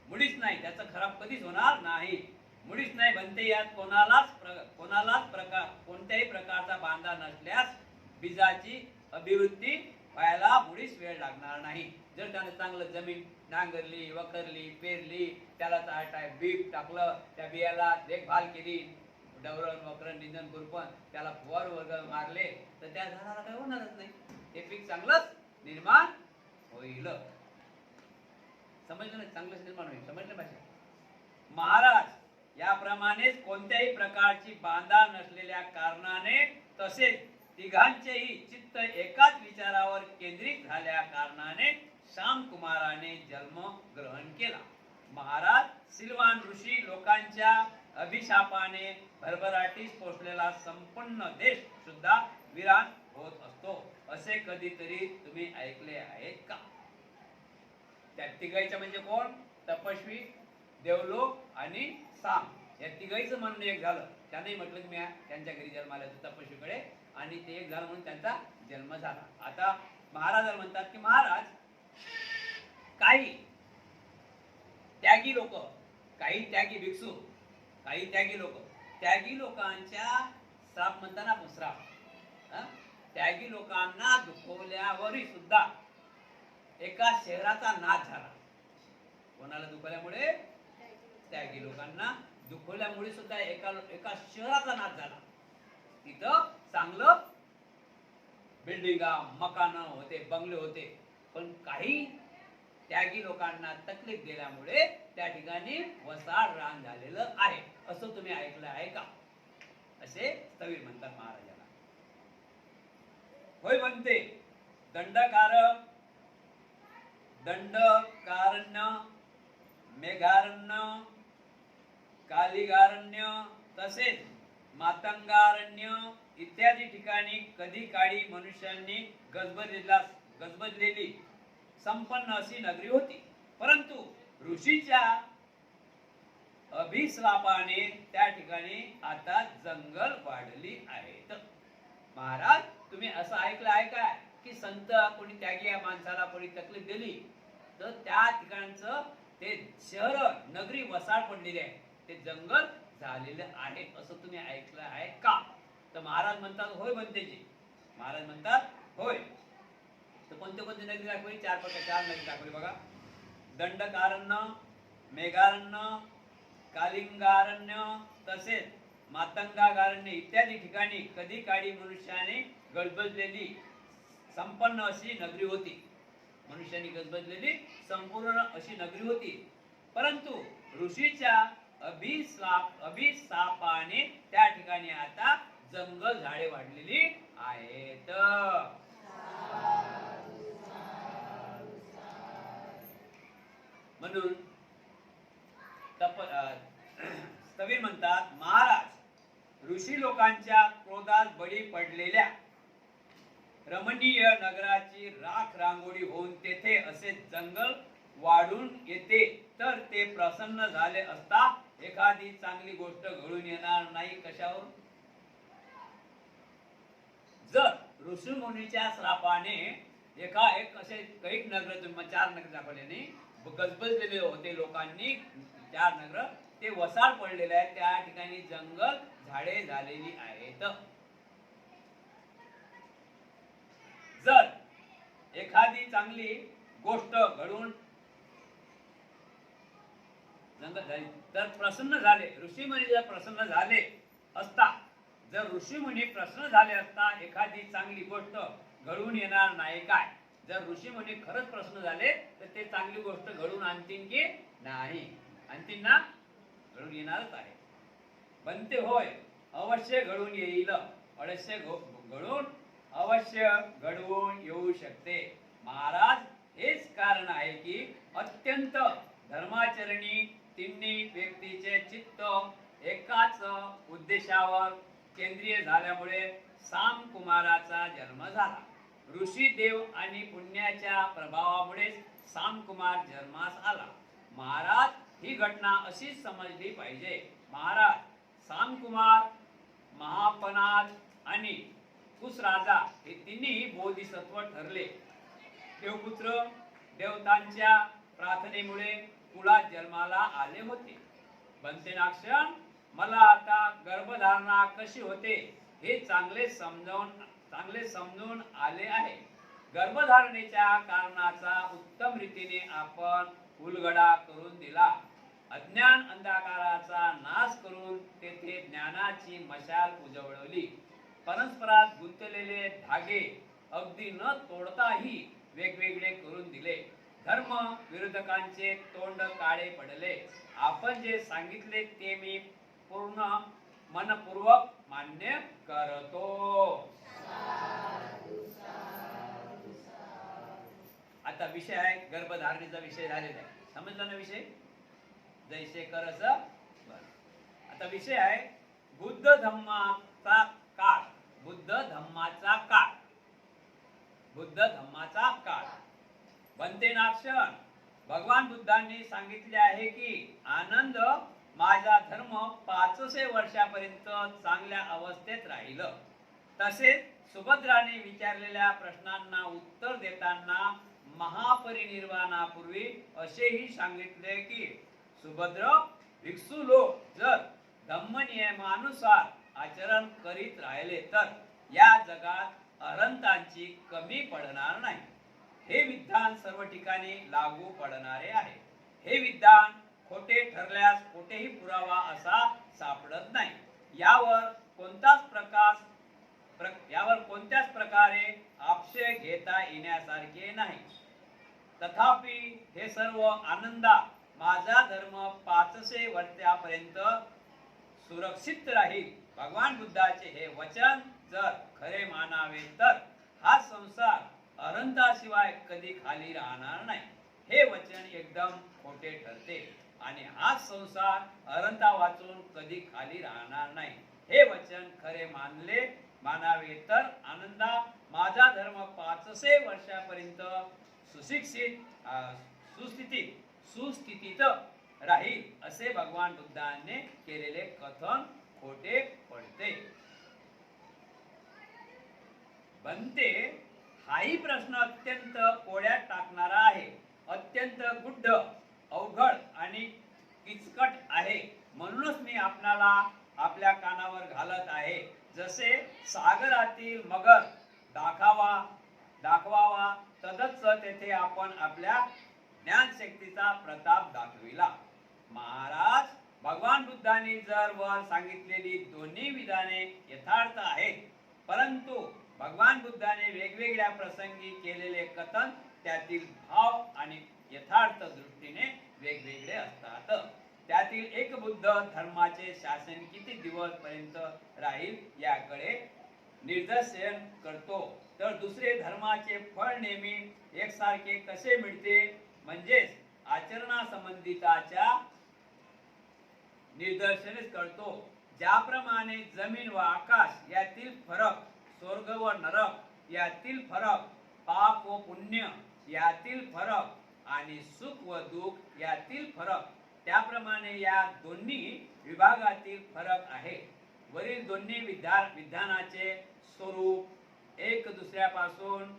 मुळीच नाही, त्याचं खराब कधीच होणार नाही. मुळीच नाही बनते. यात कोणत्याही प्रकारचा बांधा नसल्यास बीजाची अभिवृद्धी व्हायला मुळीच वेळ लागणार नाही. जर त्याने चांगलं जमीन नांगरली वखरली पेरली, त्याला बी टाकलं, त्या बियाला देखभाल केली, डवरण वखरण निंदन खुरपण त्याला फवार वगैरे मारले तर त्या झाडाला काही होणारच नाही. ते पीक चांगलंच निर्माण होईल. समजलं नाही? चांगलंच निर्माण होईल. समजलं पाहिजे. महाराज याप्रमाणेच कोणत्याही प्रकारची बांधा नसलेल्या कारणाने तसेच तिघांचेही चित्त एकाच विचारावर केंद्रित झाल्या कारणाने श्यामकुमाराने जन्म ग्रहण केला. महाराज सिलवान ऋषी लोकांच्या अभिशापाने भरभराटीस पोचलेला संपूर्ण देश सुद्धा विरान होत असतो, असे कधीतरी तुम्ही ऐकले आहेत का? त्या तिघांच्या म्हणजे कोण? तपस्वी, देवलोक आणि साम. या तिघांचं म्हणणं एक झालं. त्यांनी म्हटलं की मी त्यांच्या घरी जन्माला तपस्वीकडे, आणि ते एक झालं म्हणून त्यांचा जन्म झाला. आता महाराज म्हणतात की महाराज काही त्यागी लोक, काही त्यागी भिक्षू, काही त्यागी लोक, त्यागी लोकांच्या श्राप म्हणताना आपण श्राप, त्यागी लोकांना दुखवल्यावरही सुद्धा एका शहराचा नाश झाला. कोणाला दुखवल्यामुळे? त्यागी लोकांना दुखवल्यामुळे सुद्धा एका शहराचा नाश झाला. तिथं चांगलं बिल्डिंगा, मकान होते, बंगले होते, पण काही त्यागी लोकांना तकलीफ दिल्यामुळे त्या ठिकाणी वसाड रान झालेलं आहे. असं तुम्ही ऐकलं आहे का? असे स्थवीर म्हणतात महाराजाला. होय म्हणते दंडकारण्य, मेघारण्य, कालिगारण्य तसेच मातंगारण्य इत्यादी ठिकाणी कधी काळी मनुष्यांनी गजबजलेली संपन्न अशी नगरी होती. परंतु ऋषीच्या अभिश्रापाने त्या ठिकाणी आता जंगल वाढली आहेत. महाराज, तुम्ही असं ऐकलं आहे काय की संत कोणी त्यागी माणसाला कोणी तकलीफ दिली तर त्या ठिकाणचं ते शहर नगरी वसाड पडलेली आहे, ते जंगल झालेलं आहे, असं तुम्ही ऐकलं आहे का? तर महाराज म्हणतात होय बनतेजी. महाराज म्हणतात होय. तर कोणते कोणते नगरी दाखवली? चार नगरी दाखवली बघा. दंडकारण्य, मेघारण्य, कालिंगारण्य तसेच मातंगारण्य इत्यादी ठिकाणी कधी काळी मनुष्याने गजबजलेली संपन्न अशी नगरी होती. मनुष्याने गजबजलेली संपूर्ण अशी नगरी होती. परंतु ऋषीच्या अभिशापाने त्या ठिकाणी आता जंगल झाडे वाढलेली आहेत. म्हणून स्थवीर म्हणतात महाराज, ऋषी लोकांच्या क्रोधात बळी पडलेल्या रमणीय नगराची राख रांगोळी होऊन तेथे असे जंगल वाढून येते तर ते प्रसन्न झाले असता एखादी चांगली गोष्ट घडून येणार नाही कशावर? जर ऋषी मुनीच्या श्रापाने एक असे कैक नगर, तुम्ही 4 नगर दाखवले, गजबजलेले होते लोकांनी 4 नगर, ते वसाड पडलेले आहे, त्या ठिकाणी जंगल झाडे झालेली आहेत. जर एखादी चांगली गोष्ट घडून जंगल झाली तर प्रसन्न झाले, ऋषीमुनी जर प्रसन्न झाले असता, जर ऋषीमुनी प्रसन्न झाले असता एखादी चांगली गोष्ट घडून येणार नाही काय? जर ऋषीमुनी खरंच प्रसन्न झाले तर ते चांगली गोष्ट घडून आणतील की नाही? आणतील ना? घडून येणारच आहे. बनते होय, अवश्य घडून येईल, अवश्य घडवून येऊ शकते. महाराज, हेच कारण आहे की अत्यंत धर्माचरणी तिन्ही व्यक्तीचे चित्त एकाच उद्देशावर केंद्रीय झाल्यामुळे साम कुमाराचा जन्म झाला. ऋषी देव आणि पुण्याच्या प्रभावामुळे साम कुमार जन्मास आला. महाराज, ही घटना अशीच समजली पाहिजे. महाराज, साम कुमार, महापनाद आणि कुश राजा हे तिन्ही बोधिसत्व ठरले. देवपुत्र देवतांच्या प्रार्थनेमुळे कुळात जन्माला आले होते. बनतेनाक्षण, मला आता गर्भधारणा कशी होते हे चांगले समजून आले आहे. गर्भधारणेच्या कारणाचा उत्तम रीतीने आपण उलगडा करून दिला. अज्ञान अंधकाराचा नाश करून तेथे ज्ञानाची मशाल उजवळली. परस्परात गुंतलेले धागे अगदी न तोडताही वेगवेगळे करून दिले. धर्म विरोधकांचे तोंड काळे पडले. आपण जे सांगितले ते मी पूर्ण मनपूर्वक मान्य करतो. आता विषय आहे गर्भधारणेचा विषय झालेला आहे. समजला ना विषय? जैसे कर असं. आता विषय आहे बुद्ध धम्माचा काळ. बुद्ध धम्माचा काळ. बनतेनाक्षण, भगवान बुद्धांनी सांगितले आहे की आनंद माझा धर्म 500 वर्षापर्यंत चांगल्या अवस्थेत राहिलं. तसेच सुभद्राने विचारलेल्या प्रश्नांना उत्तर देताना महापरिनिर्वाणापूर्वी असेही सांगितले की सुभद्र भिक्षू लोक जर धम्मनियमानुसार आचरण करीत राहिले तर या जगात अरहंतांची कमी पडणार नाही. हे विधान सर्व ठिकाणी लागू पडणारे आहे. हे विधान खोटे ठरल्यास कोठेही पुरावा असा सापडत नाही. यावर कोणत्याच प्रकारे आक्षेप घेता येण्यासारखे नाही. तथापि हे सर्व आनंदा माझा धर्म 500 वर्षापर्यंत सुरक्षित राहील. भगवान बुद्धाचे हे वचन जर खरे मानावे तर हा संसार अरहंताशिवाय कधी खाली राहणार नाही. हे वचन एकदम खोटे ठरते आणि हा संसार अरहंता वाचून कधी खाली राहणार नाही. हे वचन खरे मानावे तर आनंदा माझा धर्म 500 वर्षापर्यंत सुस्थितीत राहील असे भगवान बुद्धाने केलेले कथन खोटे पडते. बनते हाही प्रश्न अत्यंत कोड्यात टाकणारा आहे. अत्यंत गुढ, अवघड आणि किचकट आहे. म्हणूनच मी आपणाला आपल्या कानावर घालत आहे. जसे सागरातील मगर दाखवावा तदच तेथे आपण आपल्या ज्ञानशक्तीचा प्रताप दाखविला. महाराज, भगवान बुद्धांनी जर वर सांगितलेली दोन्ही विधाने यथार्थ आहेत, परंतु भगवान बुद्धाने वेगवेगळ्या प्रसंगी केलेले कथन त्यातील भाव आणि यथार्थ दृष्टीने वेगवेगळे असतात. त्यातील एक बुद्ध धर्माचे शासन किती दिवस पर्यंत राहील याकडे निर्देशन करतो, तर दुसरे धर्माचे फळ नेहमी एकसारखे कसे मिळते म्हणजेच आचरणासंबंधिताच्या निदर्शनेच करतो. ज्याप्रमाणे जमीन व आकाश यातील फरक, स्वर्ग व नरक यातील फरक, पाप व पुण्य यातील फरक आणि सुख व दुःख यातील फरक, त्याप्रमाणे या दोन्ही विभागातील फरक आहे. वरील दोन्ही विधानाचे स्वरूप एक दुसऱ्यापासून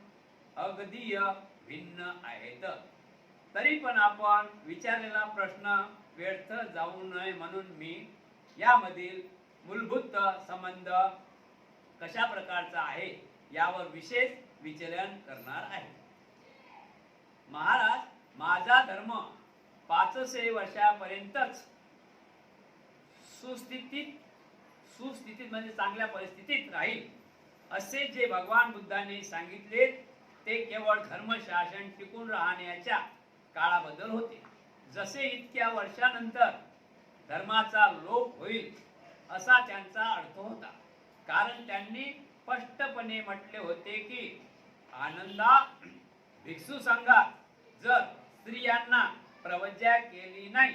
अगदीय भिन्न आहेत. तरी पण आपण विचारलेला प्रश्न व्यर्थ जाऊ नये म्हणून मी यामधील मूलभूत संबंध कशा प्रकारचा आहे यावर विशेष विचलन करणार आहे. महाराज, माझा धर्म 500 वर्षापर्यंतच सुस्थितीत म्हणजे चांगल्या परिस्थितीत राहील असे जे भगवान बुद्धांनी सांगितले ते केवळ धर्मशासन टिकून राहण्याच्या काळाबद्दल होते. जसे इतक्या वर्षानंतर धर्माचा लोप होईल असा त्यांचा अर्थ होता. कारण त्यांनी स्पष्टपणे म्हटले होते की आनंदा भिक्षू संघात जर स्त्रियांना प्रवज्या केली नाही,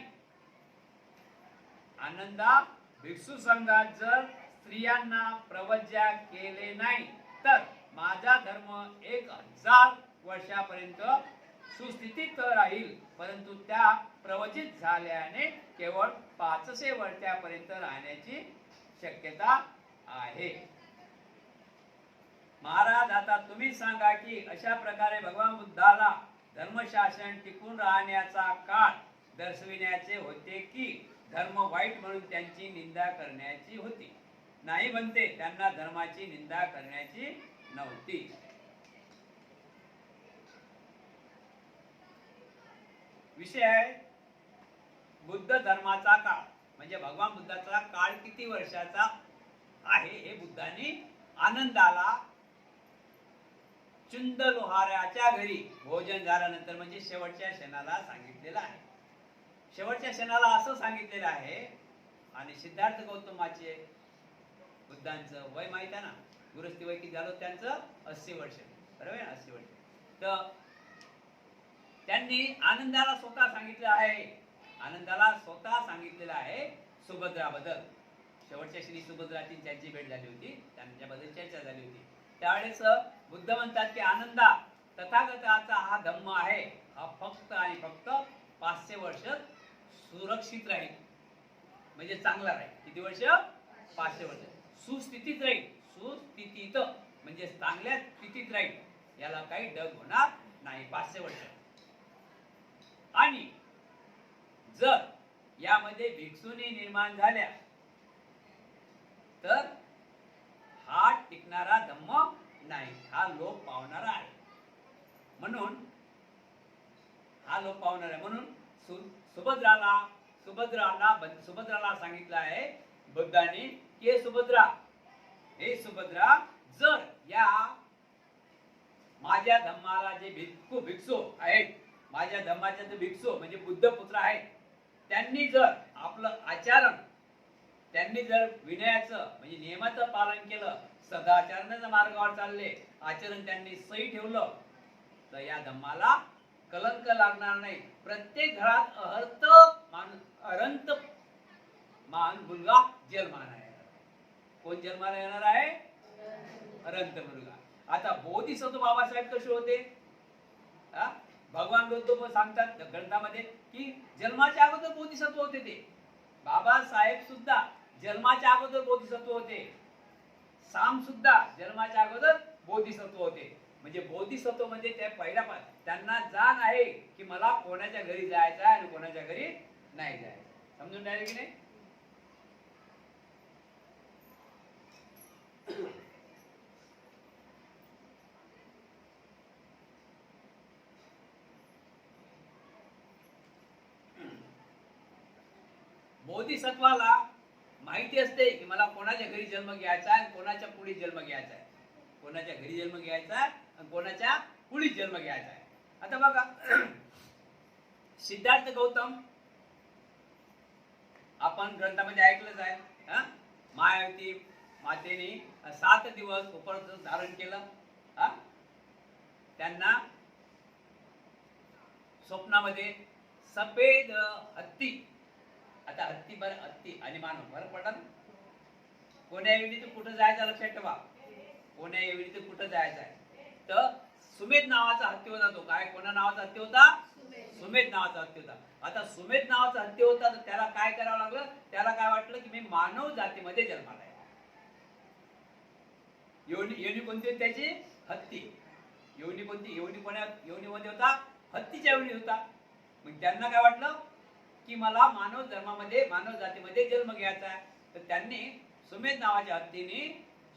आनंदा भिक्षू संघात जर स्त्रियांना प्रवज्या केले नाही तर माझा धर्म 1000 वर्षापर्यंत सुस्थितीत राहील. परंतु त्या प्रवचित झाल्याने केवळ 500 वर्षापर्यंत राहण्याची शक्यता आहे. महाराज, आता तुम्ही सांगा की अशा प्रकारे भगवान बुद्धाला धर्मशासन टिकून राहण्याचा काळ दर्शविण्याचे होते की धर्म वाईट म्हणून त्यांची निंदा करण्याची होती. नाही बनते, त्यांना धर्माची निंदा करण्याची नव्हती. विषय आहे बुद्ध धर्माचा काळ, म्हणजे भगवान बुद्धाचा काळ किती वर्षाचा आहे हे बुद्धांनी आनंदाला चुंद लोहाराच्या घरी भोजन झाल्यानंतर म्हणजे शेवटच्या क्षणाला सांगितलेलं आहे. शेवटच्या क्षणाला असं सांगितलेलं आहे. आणि सिद्धार्थ गौतमाचे बुद्धांचं वय माहित आहे ना, गुरुस्थी वय किती झालं त्यांचं 80 वर्ष, बरोबर आहे, 80 वर्ष. तर त्यांनी आनंदाला स्वतः सांगितलं आहे सुभद्राबद्दल. शेवटच्या श्री सुभद्राची त्यांची भेट झाली होती, त्यांच्याबद्दल चर्चा झाली होती. त्यावेळेस बुद्ध म्हणतात की आनंदा, तथागताचा हा धम्म आहे, हा फक्त आणि फक्त 500 वर्ष सुरक्षित राहील, म्हणजे चांगला राहील. किती वर्ष? 500 वर्ष सुस्थितीत राहील. सुस्थितीत म्हणजे चांगल्या स्थितीत राहील, याला काही डग होणार नाही 500 वर्ष. आणि जर यामध्ये भिक्षुनी निर्माण झाल्या तर हा टिकणारा धम्म नाही, हा लोप पावणारा आहे. म्हणून हा लोप पावणार आहे. म्हणून सुभद्राला सांगितलं आहे बुद्धाने की सुभद्रा, हे सुभद्रा, जर या माझ्या धम्माला जे भिक्षू आहेत, माझ्या धम्माचे जे भिक्षू म्हणजे बुद्ध पुत्र आहेत, त्यांनी जर आपलं आचरण, त्यांनी जर विनयाचं म्हणजे नियमाचं पालन केलं, सदाचरणाच्या मार्गावर चालले, आचरण त्यांनी सही ठेवलं, तर या धम्माला कलंक लागणार नाही. प्रत्येक घरात अनंत मान मुलगा जन्माला येणार. कोण जन्माला येणार आहे? अनंत मुलगा. आता बोधिसत्व बाबासाहेब कसे होते? भगवान बुद्ध सांगतात ग्रंथामध्ये की जन्माच्या अगोदर बोधिसत्व होते ते. बाबासाहेब सुद्धा जन्माच्या अगोदर बोधिसत्व होते. साम सुद्धा जन्माच्या अगोदर बोधिसत्व होते. म्हणजे बोधिसत्व म्हणजे त्या पहिल्या त्यांना जाण आहे की मला कोणाच्या घरी जायचं आहे आणि कोणाच्या घरी नाही जायचं. समजून राहिले की नाही? बोधिसत्वाला माहिती असते की मला कोणाच्या घरी जन्म घ्यायचा आहे, कोणाच्या पुढे जन्म घ्यायचा आहे, कोणाच्या घरी जन्म घ्यायचा आहे आणि कोणाच्या पुढे जन्म घ्यायचा आहे. आता बघा, सिद्धार्थ गौतम आपण ग्रंथामध्ये ऐकलंच आहे. मायावती मातेने 7 दिवस उपवास धारण केलं. त्यांना स्वप्नामध्ये सफेद हत्ती, आता हत्ती बरं, हत्ती आणि मानव बरं पडला ना. कोण्या एवढी तर कुठं जायचं लक्षात ठेवा, कोण्या एवढी तर कुठं जायचं आहे. तर सुमेध नावाचा हत्ती होता. तो काय, कोणा नावाचा हत्ती होता? सुमेध नावाचा हत्ती होता. आता सुमेध नावाचा हत्ती होता तर त्याला काय करावं लागलं? त्याला काय वाटलं की मी मानव जातीमध्ये जन्माला आहे. योनी कोणती होती त्याची? हत्ती. योनी कोणती? योनी कोण्या योनीमध्ये होता? हत्तीच्या योनी होता. मग त्यांना काय वाटलं की मला मानव धर्मामध्ये, मानव जातीमध्ये जन्म घ्यायचा आहे. तर त्यांनी सुमेध नावाच्या हत्तीने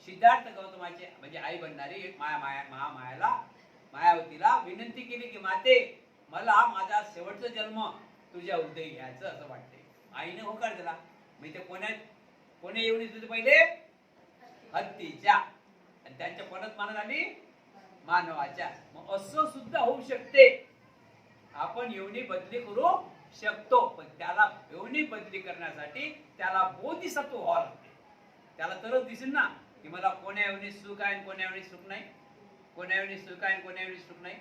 सिद्धार्थ गौतमाची म्हणजे आई बनणारी एक महामायाला, मायावतीला विनंती केली की माते, मला माझा शेवटचा जन्म तुझ्या उदयी घ्यायचं असं वाटते. आईने होकार दिला. म्हणजे कोण्या येऊन होते पहिले? हत्तीच्या. आणि त्यांच्या परत मानत आली मानवाच्या. मग असं सुद्धा होऊ शकते. आपण योनी बदली करू शकतो, पण त्याला योनी बदली करण्यासाठी त्याला बोधिसत्व व्हावं लागते. त्याला तरच दिसेल ना की मला कोण्या योनी सुख आहे आणि कोण्या योनी सुख नाही, कोण्या योनी सुख आहे आणि कोण्या योनी सुख नाही.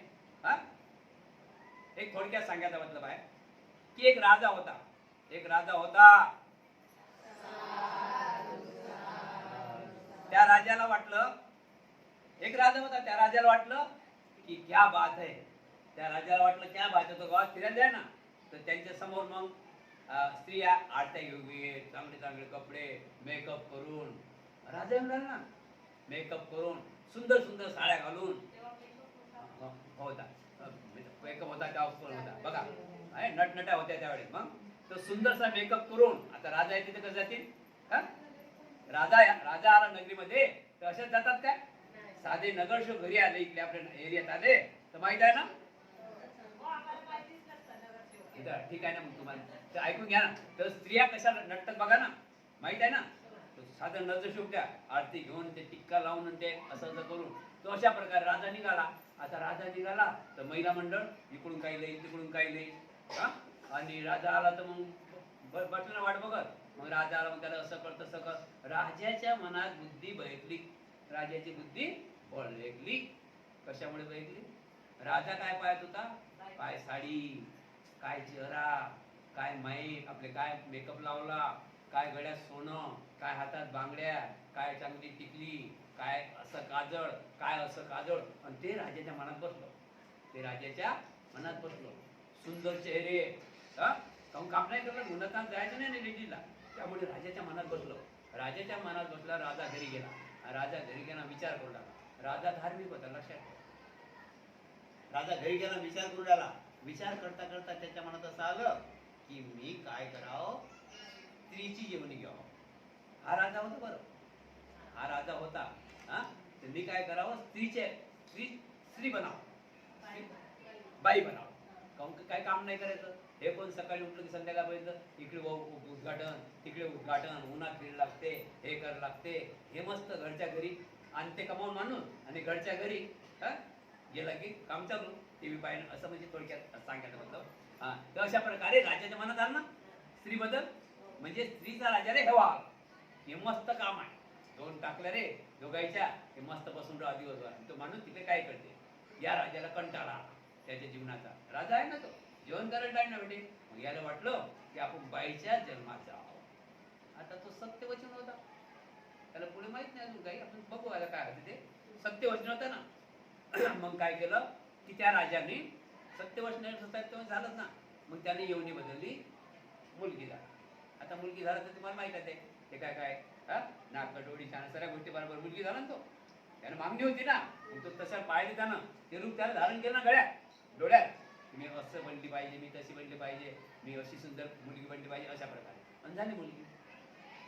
एक थोडक्यात सांगायचा मतलब आहे की एक राजा होता. त्या राजाला वाटलं, एक राजा होता, त्या राजाला वाटलं की क्या बात है. त्या राजाला वाटलं क्या बात है, तो गावात फिरायला जाय ना. तर त्यांच्या समोर मग स्त्रिया आरत्या योगी, चांगले चांगले कपडे, मेकअप करून, राजा म्हणाल ना, मेकअप करून, सुंदर सुंदर साड्या घालून होता. मेकअप होता होता बघा, नटनट्या होत्या त्यावेळेस. मग तो सुंदरसा मेकअप करून, आता राजा आहे तिथे कसं जातील? राजा आला नगरीमध्ये तर अशाच जातात काय? साधे नगरशो घरी आले, इकडे आपल्या एरियात आले तर माहित आहे ना, ठीक आहे ना. मग तुम्हाला तर ऐकून घ्या ना. तर स्त्रिया कशा नटतात बघा ना, माहित आहे ना. साधं नजर त्या आरती घेऊन ते टिक्का लावून ते असं करून तो अशा प्रकारे राजा निघाला. आता राजा निघाला तर महिला मंडळ इकडून काही लई, तिकडून काही लई. आणि राजा आला तर मग बटलं वाट बघत. मग राजा आला, मग त्याला असं कर तसं कर. राजाच्या मनात बुद्धी बहकली, राजाची बुद्धी बळकली. कशामुळे बहकली? राजा काय पाहत होता? काय साडी, काय चेहरा, काय माईक, आपले काय मेकअप लावला, काय गळ्यात सोनं, काय हातात बांगड्या, काय चांगली टिकली, काय असं काजळ, काय असं काजळ. आणि ते राजाच्या मनात बसलो, ते राजाच्या मनात बसलो. सुंदर चेहरे, काहून काम नाही करलं, गुणकाम जायचं नाही लेडीला. त्यामुळे राजाच्या मनात बसलो. राजाच्या मनात बसला. राजा घरी गेला. राजा घरी गेला, विचार करू लागला. राजा धार्मिक होता, लक्षात. राजा घरी गेला, विचार करू लागला. विचार करता करता त्याच्या मनात असं आलं की मी काय करावं, स्त्रीची जेवणी घ्यावं. हा राजा होता बरं, हा राजा होता. हा, तर मी काय करावं, स्त्री बनावं, बाई बनावं. काहून काय काम नाही करायचं. हे कोण सकाळी उठलं की संध्याकाळपर्यंत इकडे उद्घाटन, तिकडे उद्घाटन, उन्हात फिर लागते, हे कर लागते. हे मस्त घरच्या घरी आणते कमावून माणूस, आणि घरच्या घरी गेला की काम चालू, टीव्ही पाहिलं, असं म्हणजे थोडक्यात सांगायचं मतलब. हा, तर अशा प्रकारे राजाच्या मनात आलं ना स्त्री बद्दल. म्हणजे स्त्रीचा राजाने हेवा, हे मस्त काम आहे. दोन टाकलं रे दोघायच्या, हे मस्त बसून राहा दिवसभर. तो माणूस तिथे काय करते. या राजाला कंटाळा आला त्याच्या जीवनाचा. राजा आहे ना तो, जेवण करायला आहे ना बेटे. मग याला वाटलं की आपण बाईच्या जन्मात जावं. आता तो सत्यवचन होता, त्याला पुढे माहित नाही अजून काही. आपण बघू आता काय होतं ते. सत्यवचन होतं ना. मग काय केलं की त्या राजाने सत्यवचन झालंच ना. मग त्याने येवणी बदलली, मुलगी झाली. आता मुलगी झाला तर तुम्हाला माहित आहे ते काय काय नाक डोळी छान सगळ्या गोष्टी बरोबर मुलगी झाला ना तो. त्याने मागणी होती ना, तो तशा पाहिजे त्यानं ते रूप त्याला धारण केलं ना गळ्यात डोळ्यात. मी असं बनली पाहिजे, मी तशी बनली पाहिजे, मी अशी सुंदर मुलगी बनली पाहिजे, अशा प्रकारे. आणि झाली मुलगी.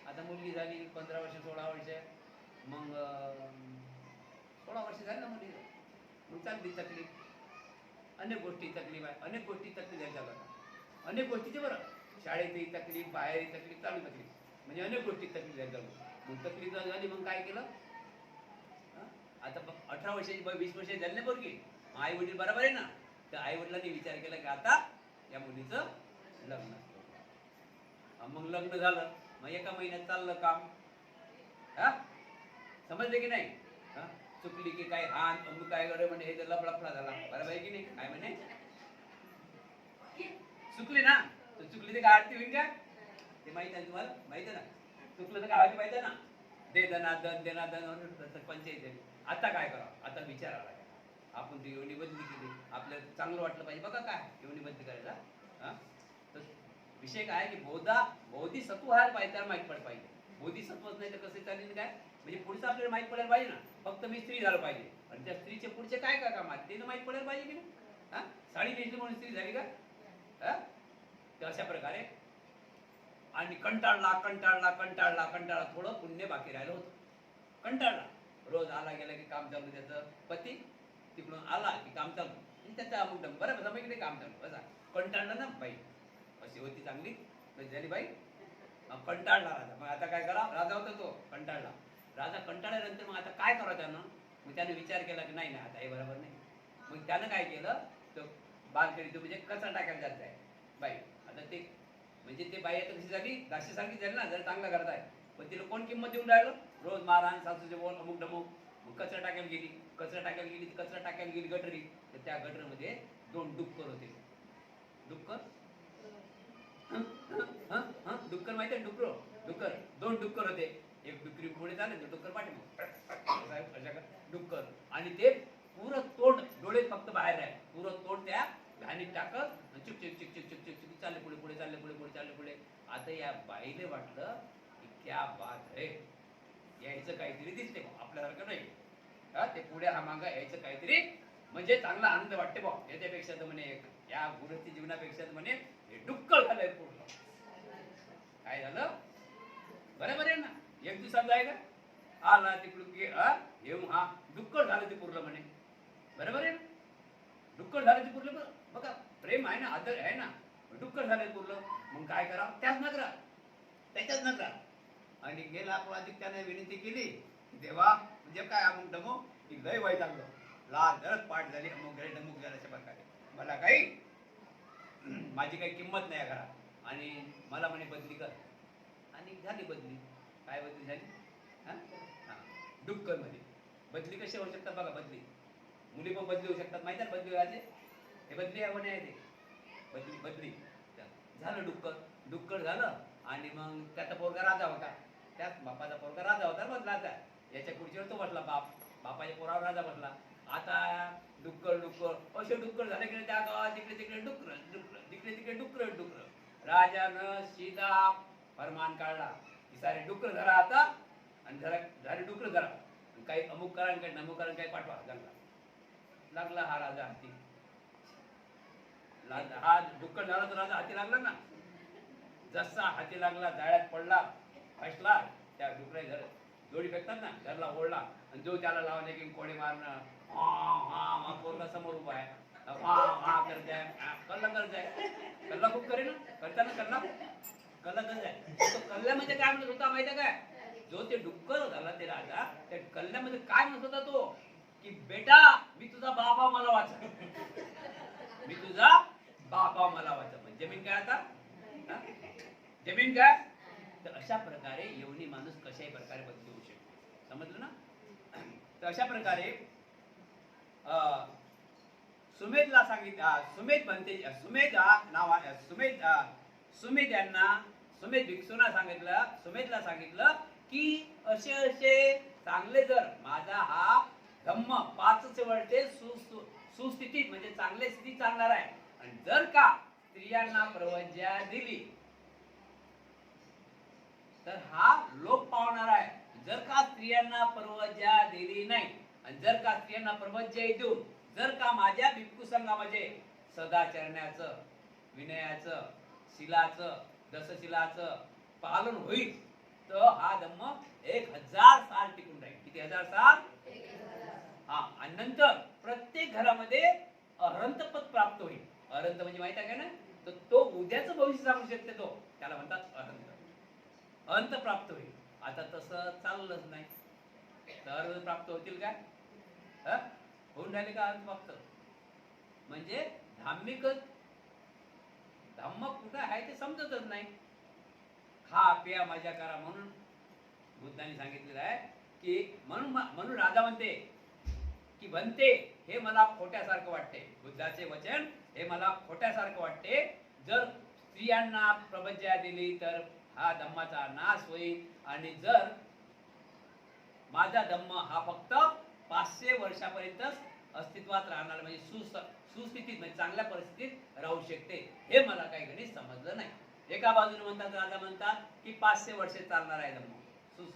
आता मुलगी झाली 15 वर्ष 16 वर्ष. मग 16 वर्ष झाली ना मुलगी. मग चालली तकलीफ, अनेक गोष्टी तकलीफ आहे, अनेक गोष्टी तकलीफ आहे जगात, अनेक गोष्टीचे बरं. शाळेतही तकलीफ, बाहेरही तकलीफ, चालू तकलीफ, म्हणजे अनेक गोष्टी तकलीफ आहे जगात. मग तकलीफ झाली, मग काय केलं. आता 18 वर्षाची 20 वर्षाची झाली ना पोरगी. आई वडील बरोबर आहे ना. तर आई वडिलांनी विचार केला की आता या मुलीचं लग्न. मग लग्न झालं. मग एका महिन्यात चाललं काम. समजले की नाही. चुकली की काय हा अमुक काय करे म्हणे, हे तर लफडा झाला. बरोबर आहे की नाही. काय म्हणे चुकली ना, तर चुकली तर काय आरती होईल का, ते माहित आहे तुम्हाला. माहित आहे ना, चुकलं तर काय आरती पाहिजे ना. दे दनादन देनादन पंचायत. आता काय करावं, आता विचार आला. आपण ती योनी बदली केली, आपल्याला चांगलं वाटलं पाहिजे. बघा काय योनी बदली करायला. तर विषय काय की बोधिसत्व व्हायला पाहिजे, त्याला माहीत पडलं पाहिजे. बोधिसत्वच नाही तर कसं चालेल काय. म्हणजे पुढचं आपल्याला माहीत पडायला पाहिजे ना. फक्त मी स्त्री झालं पाहिजे, आणि त्या स्त्रीचे पुढचे काय काय काम आहेत ते माहीत पडायला पाहिजे की नाही. साडी नेसली म्हणून स्त्री झाली का. तर अशा प्रकारे. आणि कंटाळला थोडं पुण्य बाकी राहिलं होतं. कंटाळला, रोज आला गेला की काम चालू. त्याचं पती तिकडून आला की काम चालू, त्याचं अमुक डम बरं जमा की काम चालू. बसा कंटाळला ना बाई, अशी होती चांगली झाली बाई. कंटाळला राजा. मग आता काय करा, राजा होता तो कंटाळला. राजा कंटाळल्यानंतर मग आता काय करावं त्यानं. मग त्याने विचार केला की नाही आता हे बरोबर नाही. मग त्यानं काय केलं, तो बालकडी तो म्हणजे कचरा टाकायला जात आहे बाई. आता ते म्हणजे ते बाई आता कशी झाली, दाशीसारखी झाली ना, जर चांगला करत आहे. पण तिला कोण किंमत देऊन राहिलं. रोज मारहाण, सासूचे बोल, अमुक डमुक. मग कचरा टाकायला गेली गटरी. तर त्या गटरमध्ये 2 डुक्कर होते. डुक्कर माहिती आहे. डुक्कर 2 डुक्कर होते. एक डुकरी पुढे झाले, डुक्कर पाठी डुक्कर. आणि ते पुरं तोंड, डोळे फक्त बाहेर आहे, पुरं तोंड त्या घाणीत टाकत चिक चिक चिक चिक चिक चिक चिक चालले पुढे चालले पुढे. आता या बाईले वाटलं की क्या बात है, यायचं काहीतरी दिसते आपल्यासारखं नाही. ते पुढे हा मागा यायचं काहीतरी म्हणजे चांगला आनंद वाटते बा. याच्यापेक्षा तर म्हणे या गृहस्थी जीवनापेक्षा म्हणे हे डुक्कर झालंय पूर्ण. काय झालं बरोबर आहे ना. एक दिवसात जाय का आला तिकडून येऊन हा डुक्कर झालं ते पुरलं म्हणे. बरोबर आहे ना, डुक्कर झालं ते पुरलं. बघा प्रेम आहे ना, आदर आहे ना. डुक्कर झालं पुरलं. मग काय करावं, त्याच्याच नगरा. आणि गेला अपवादिक त्याने विनंती केली, देवा म्हणजे काय अमुक डमो की लय वाईट लागलं, लाल जरच पाठ झाली, अमुक घरी डमुक झालं. अशा प्रकारे मला काही माझी काही किंमत नाही घरात, आणि मला म्हणे बदली कर. आणि झाली बदली. काय बदली झाली, डुक्कर मध्ये. बदली कशी होऊ शकतात बघा. बदली मुली पण बदली होऊ शकतात, माहिती आहे बदली व्हायचे. हे बदली आहे ते बदली झालं. डुक्कर झालं. आणि मग त्याचा पोरगा राजा होता. त्यात बापाचा पोरगा राजा होता बदलाचा. याच्या खुर्चीवर तो बसला, बापाच्या पोरावर राजा बसला. आता डुक्कर असे डुक्कर झाले की त्या गावात जिकडे तिकडे डुक्कर. राजानं सीधा फरमान काढला की सारे डुक्कर धरा आता, आणि झाले डुक्कर धरा, काही अमुक करा, काही नमुक करा, काही पाठवा जंगला. लागला हा राजा हाती. हा डुक्कर झाला तर राजा हाती लागला ना. जसा हाती लागला जाळ्यात पडला फसला, त्या डुकऱ्या घर जोडी फेकतात ना, घरला ओढला आणि जो त्याला लावणे की कोणी मारणं, हा पोरगा समोर उभा आहे, हा करताय, कल्ला करताय, कल्ला खूप करे ना, करताना कल्ला करताय. तो कल्ल्यामध्ये काय म्हणत होता माहिती काय? जो ते डुक्कर झाला ते राजा, त्या कल्ल्यामध्ये काय म्हणत होता तो, की बेटा मी तुझा बाबा मला वाचा, मी तुझा बाबा मला वाचा. म्हणजे जमीन काय आता, जमीन काय? तर अशा प्रकारे येवनी माणूस कशाही प्रकारे बदलू शकतो. समजलं ना? तर अशा प्रकारे सुमेधला सांगितलं, सुमेध म्हणते, सुमेध नाव सुमेध, सुमेध यांना, सुमेध भिक्षूंना सांगितलं, सुमेधला सांगितलं की असे असे चांगले, जर माझा हा धम्म 5 वर्षे सुस्थितीत म्हणजे चांगले स्थिती चालणार आहे, आणि जर का स्त्रियांना प्रवज्ञा दिली तर हा लोप पावणार आहे. जर का स्त्रियांना प्रवज्ञा दिली नाही, आणि जर का स्त्रियांना प्रवज्ञा देऊन जर का माझ्या भिक्खू संघामध्ये सदाचरणाचं, विनयाचं, शिलाचं, दशशिलाचं पालन होईल, तर हा धम्म 1000 साल टिकून राहील. किती 1000 साल? हा. आणि नंतर प्रत्येक घरामध्ये अरंत पद प्राप्त होईल. अरंत म्हणजे माहिती आहे का ना, तर तो उद्याचं भविष्य सांगू शकते, तो त्याला म्हणतात अरंत. अंत प्राप्त होईल. आता तसं चाललंच नाही, तर प्राप्त होतील काय? होऊन राहिले का अंत प्राप्त? म्हणजे धार्मिकच, धम्म कुठं आहे ते समजतच नाही. खा प्या मजा करा म्हणून बुद्धांनी सांगितलेलं आहे की, म्हणून राजा म्हणते की बनते हे मला खोट्यासारखं वाटते, बुद्धाचे वचन हे मला खोट्यासारखं वाटते. जर स्त्रियांना प्रवज्ञा दिली तर हा धम्माचा नाश होईल, आणि जर माझा धम्म हा फक्त 500 वर्षापर्यंत अस्तित्वात राहणार, म्हणजे सुस्थितीत म्हणजे चांगल्या परिस्थितीत राहू शकते, हे मला काही गणित समजलं नाही. एका बाजूने म्हणतात, राजा म्हणतात की 500 वर्षे चालणार आहे धम्म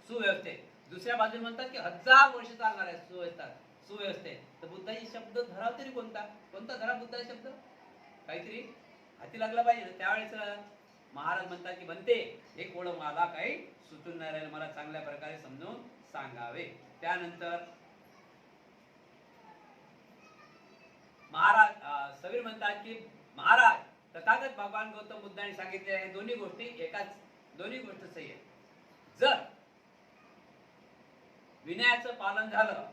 सुव्यवस्थेत, दुसऱ्या बाजूने म्हणतात की 1000 वर्ष चालणार आहे सुव्यवस्थेत. तर बुद्धाचे शब्द धराव तरी कोणता धरा? बुद्धाचे शब्द काहीतरी हाती लागला पाहिजे ना. त्यावेळेस महाराज म्हणतात की बनते हे कोड मला काही सुचून नाही राहिलं, मला चांगल्या प्रकारे समजून सांगावे. त्यानंतर महाराज सवीर म्हणतात की महाराज तथागत भगवान गौतम बुद्धांनी सांगितले आहे दोन्ही गोष्टी दोन्ही गोष्ट सही आहे. जर विनयाचं पालन झालं,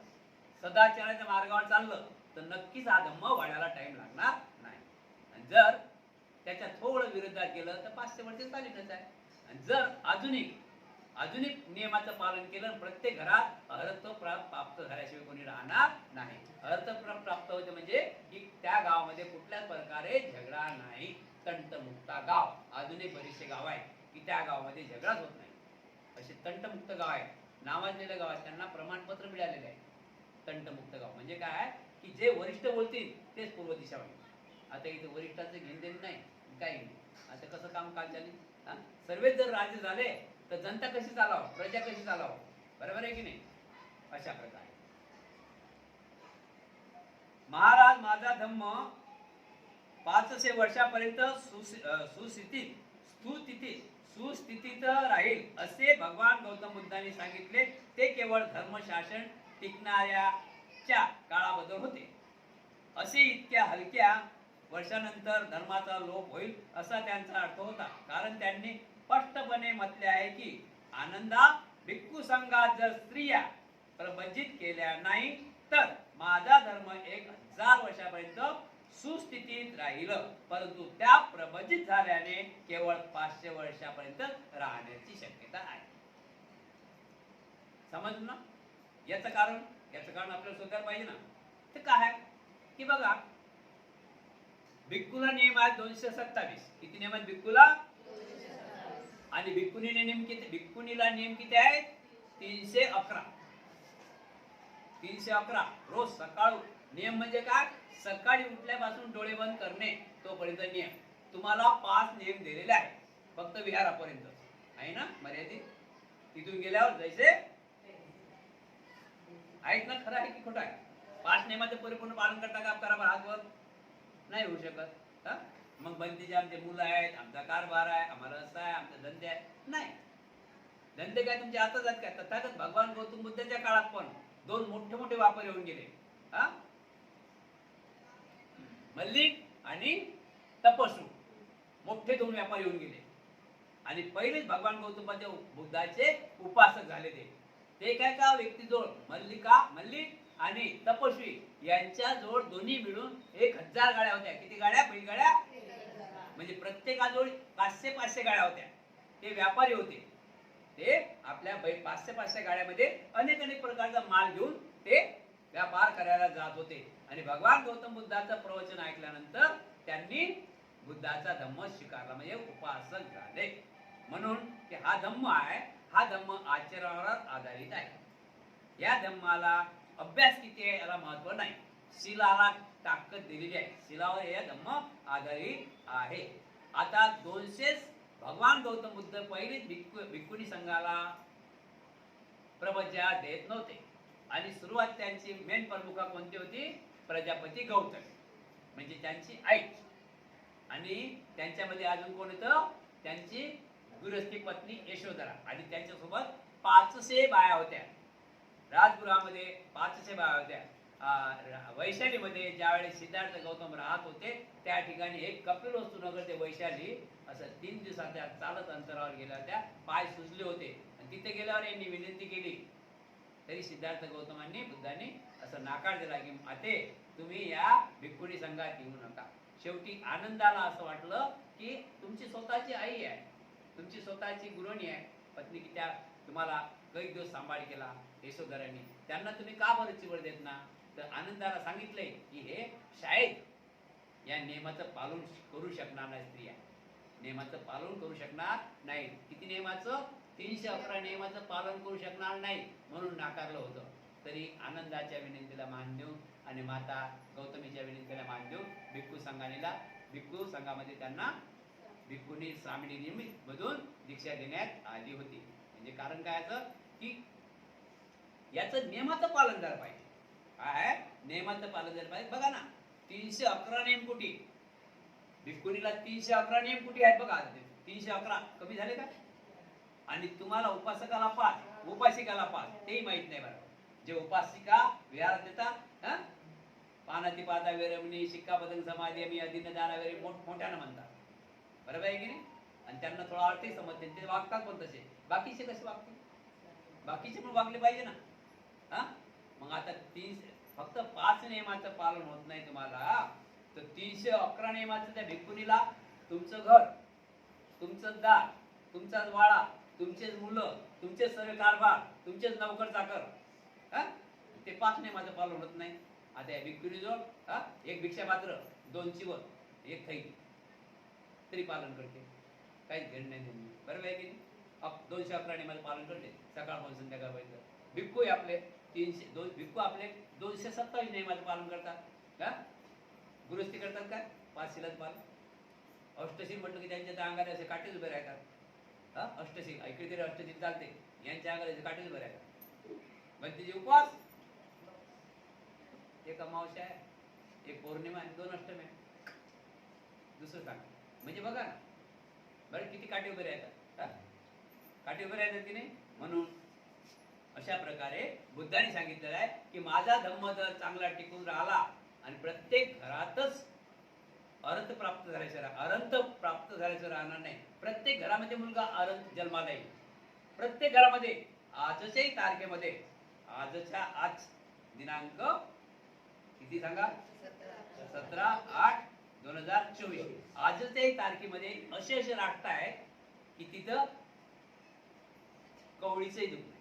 सदाचाराच्या मार्गावर चाललं, तर नक्कीच हा धम्म वाढायला टाइम लागणार नाही. आणि जर त्याच्या थोडं विरोधात गेलं तर 500 वर्ष चालीतच आहे. आणि जर आधुनिक नियमाचं पालन केलं, प्रत्येक घरात अर्थत्व प्राप्त झाल्याशिवाय कोणी राहणार नाही. अर्थत्व प्राप्त होते म्हणजे की त्या गावामध्ये कुठल्याच प्रकारे झगडा नाही. तंटमुक्ता गाव, आधुनिक बरेचसे गाव आहे की त्या गावामध्ये झगडाच होत नाही, असे तंटमुक्त गाव आहे. नावाजलेलं गाव आहे, त्यांना प्रमाणपत्र मिळालेलं आहे. तंटमुक्त गाव म्हणजे काय की जे वरिष्ठ बोलतील तेच पूर्व दिशा होईल. आता इथे वरिष्ठाचं घेणदेण नाही, काही नाही. आता कसं काम काल चालेल? सर्वच जर राजे झाले तर जनता कशी चालावं, प्रजा कशी चालावं, बरोबर आहे की नाही? अशा प्रकारे महाराज माझा धम्म 500 वर्षापर्यंत सुस्थितीत राहील असे भगवान गौतम बुद्धांनी सांगितले. ते केवळ धर्मशासन टिकणाऱ्याच्या काळाबद्दल होते. असे इतक्या हलक्या वर्षानंतर धर्माचा लोप होईल असा त्यांचा अर्थ होता. कारण त्यांनी स्पष्टपणे म्हटले आहे की आनंदा भिक्खू संघात जर स्त्रिया प्रबंधित केल्या नाही तर माझा धर्म 1000 वर्षापर्यंत सुस्थितीत राहील, परंतु त्या प्रबंधित झाल्याने केवळ 500 वर्षापर्यंत राहण्याची शक्यता आहे. समजलं ना? याचं कारण आपल्याला शोधायला पाहिजे ना. ते काय आहे की बघा, भिक्खूला नियम आहे 227. किती नियम आहेत भिक्खूला? आणि भिक्खुनीला नियम किती आहे? 311. 311 रोज सकाळ. नियम म्हणजे काय? सकाळी उठल्यापासून डोळे बंद करणे तोपर्यंत नियम. तुम्हाला 5 नियम दिलेले आहे, फक्त विहारापर्यंत आहे ना मर्यादित. तिथून गेल्यावर जैसे आहेत ना. खरं आहे की खोटं आहे? 5 नियमाचे परिपूर्ण पालन करता का? करा हातवर नाही होऊ शकत. मग बंदीचे आमचे मुलं आहेत, आमचा कारभार आहे, आम्हाला असं आहे, आमचे धंदे आहे. नाही, धंदे काय तुमचे आता जात काय? तथागत भगवान गौतम बुद्धाच्या काळात पण दोन मोठे मोठे व्यापारी येऊन गेले, हा, मल्लिक आणि तपस्वी, मोठे दोन व्यापारी येऊन गेले. आणि पहिलेच भगवान गौतम बुद्धाचे उपासक झाले. ते काय का व्यक्तीजवळ मल्लिक आणि तपस्वी यांच्या जवळ दोन्ही मिळून 1000 गाड्या होत्या. किती गाड्या? बैलगाड्या. म्हणजे प्रत्येकाजवळ 500-500 गाड्या होत्या. ते व्यापारी होते. ते आपल्या 500-500 गाड्यामध्ये अनेक अनेक प्रकारचा माल घेऊन ते व्यापार करायला जात होते. आणि भगवान गौतम बुद्धाचं प्रवचन ऐकल्यानंतर त्यांनी बुद्धाचा धम्म स्वीकारला, म्हणजे उपासक झाले. म्हणून की हा धम्म आहे, हा धम्म आचरणावर आधारित आहे. या धम्माला अभ्यास किती आहे याला महत्व नाही, शिलाला ताकद दिलेली आहे. शिलावर हे धम्म आधारित आहे. आता 200 भगवान गौतम बुद्ध पहिलेच भिक्खुनी संघाला प्रवचन देत नव्हते. आणि सुरुवात त्यांची मेन प्रमुख कोणती होती? प्रजापती गौतम, म्हणजे त्यांची आई. आणि त्यांच्यामध्ये अजून कोण होतं? त्यांची गृहस्थी पत्नी यशोधरा. आणि त्यांच्यासोबत 500 बाया होत्या. राजगृहामध्ये 500 बाया होत्या. वैशालीमध्ये ज्यावेळेस सिद्धार्थ गौतम राहत होते त्या ठिकाणी एक कपिलवस्तू नगर ते वैशाली असं 3 दिवसाच्या चालत अंतरावर गेल्या होत्या. पाय सुजले होते आणि तिथे गेल्यावर यांनी विनंती केली, तरी सिद्धार्थ गौतमांनी बुद्धांनी असं नाकार दिला की आते तुम्ही या भिक्खुनी संघात येऊ नका. शेवटी आनंदाला असं वाटलं की तुमची स्वतःची आई आहे, तुमची स्वतःची गृहिणी आहे, पत्नी, की त्या तुम्हाला काही दिवस सांभाळ केला यशोधरांनी, त्यांना तुम्ही का बरं चिवड देत ना? तर आनंदाला सांगितलंय की हे शाळेत या नियमाचं पालन करू शकणार नाही, स्त्रिया नियमाचं पालन करू शकणार नाही. किती नियमाचं? 311 नियमाचं पालन करू शकणार नाही म्हणून नाकारलं होतं. तरी आनंदाच्या विनंतीला मान देऊन आणि माता गौतमीच्या विनंतीला मान देऊन भिक्खू संघामध्ये त्यांना भिक्खुनी स्वामिनी निमित्त मधून दीक्षा देण्यात आली होती. म्हणजे कारण काय असं की याचं नियमाचं पालन झालं पाहिजे. काय नियमाचं पालन झालं पाहिजे. बघा ना, 311 नियम कुठे? भिक्खुनीला 311 नियम कुठे आहेत बघा. 311 कमी झाले का? आणि तुम्हाला उपासकाला 5, उपासिकाला 5, तेही माहित नाही बरं. जे उपासिका विहारात येतात, पानाती पादा वेरमणी शिक्कापदं समाधी आम्ही अधीन दाना वेरे मोठ्यानं म्हणतात, बरोबर आहे की नाही? आणि त्यांना थोडा अर्थही समजते, ते वागतात पण तसे. बाकीचे कसे वागतील? बाकीचे पण वागले पाहिजे ना. मग आता फक्त 5 नियमाचं पालन होत नाही तुम्हाला, तर 311 नियमाचं त्या भिक्खुनीला तुमचं घर, तुमचं दार, तुमचाच वाडा, तुमचेच मुलं, तुमचेच सर्व कारभार, तुमचेच नौकर चाकर, ते 5 नियमाचं पालन होत नाही. आता या भिक्खुनीजवळ एक भिक्षापात्र, 2 चिवर, 1 थैली, तरी पालन करते, काहीच घेण नाही त्यांनी, बरोबर आहे की नाही? 211 नियमाचं पालन करते सकाळपासून संध्याकाळपर्यंत. भिक्खू आपले 227 नियमाचं पालन करतात. गृहस्थी करतात काय? 5 शिलाचं पालन. अष्टशील म्हटलं की त्यांच्या अंगाने असे काटेच उभे राहतात. अष्टशील ऐकले तरी अष्टशील चालते, यांच्या अंगाने असे काटेच उभे राहतात. मग तिचे उपवास, एक अमावस्या आहे, एक पौर्णिमा आणि 2 अष्टमी आहे. दुसरं सांग म्हणजे बघा ना बरं किती काटे उभे राहतात, काटे उभे राहतात की नाही? म्हणून अशा प्रकारे बुद्धाने सांगितलेलं आहे की माझा धम्म जर चांगला टिकून राहिला आणि प्रत्येक घरातच अरंत प्राप्त झाल्याशिवाय राहणार नाही. प्रत्येक घरामध्ये मुलगा अरंत जन्माला येईल. प्रत्येक घरामध्ये आजच्याही तारखेमध्ये, आजच्या आज दिनांक किती सांगा? 17/8/2024. आजच्याही तारखेमध्ये असे राष्ट्र आहे की तिथं कवळीचंही दुःख नाही.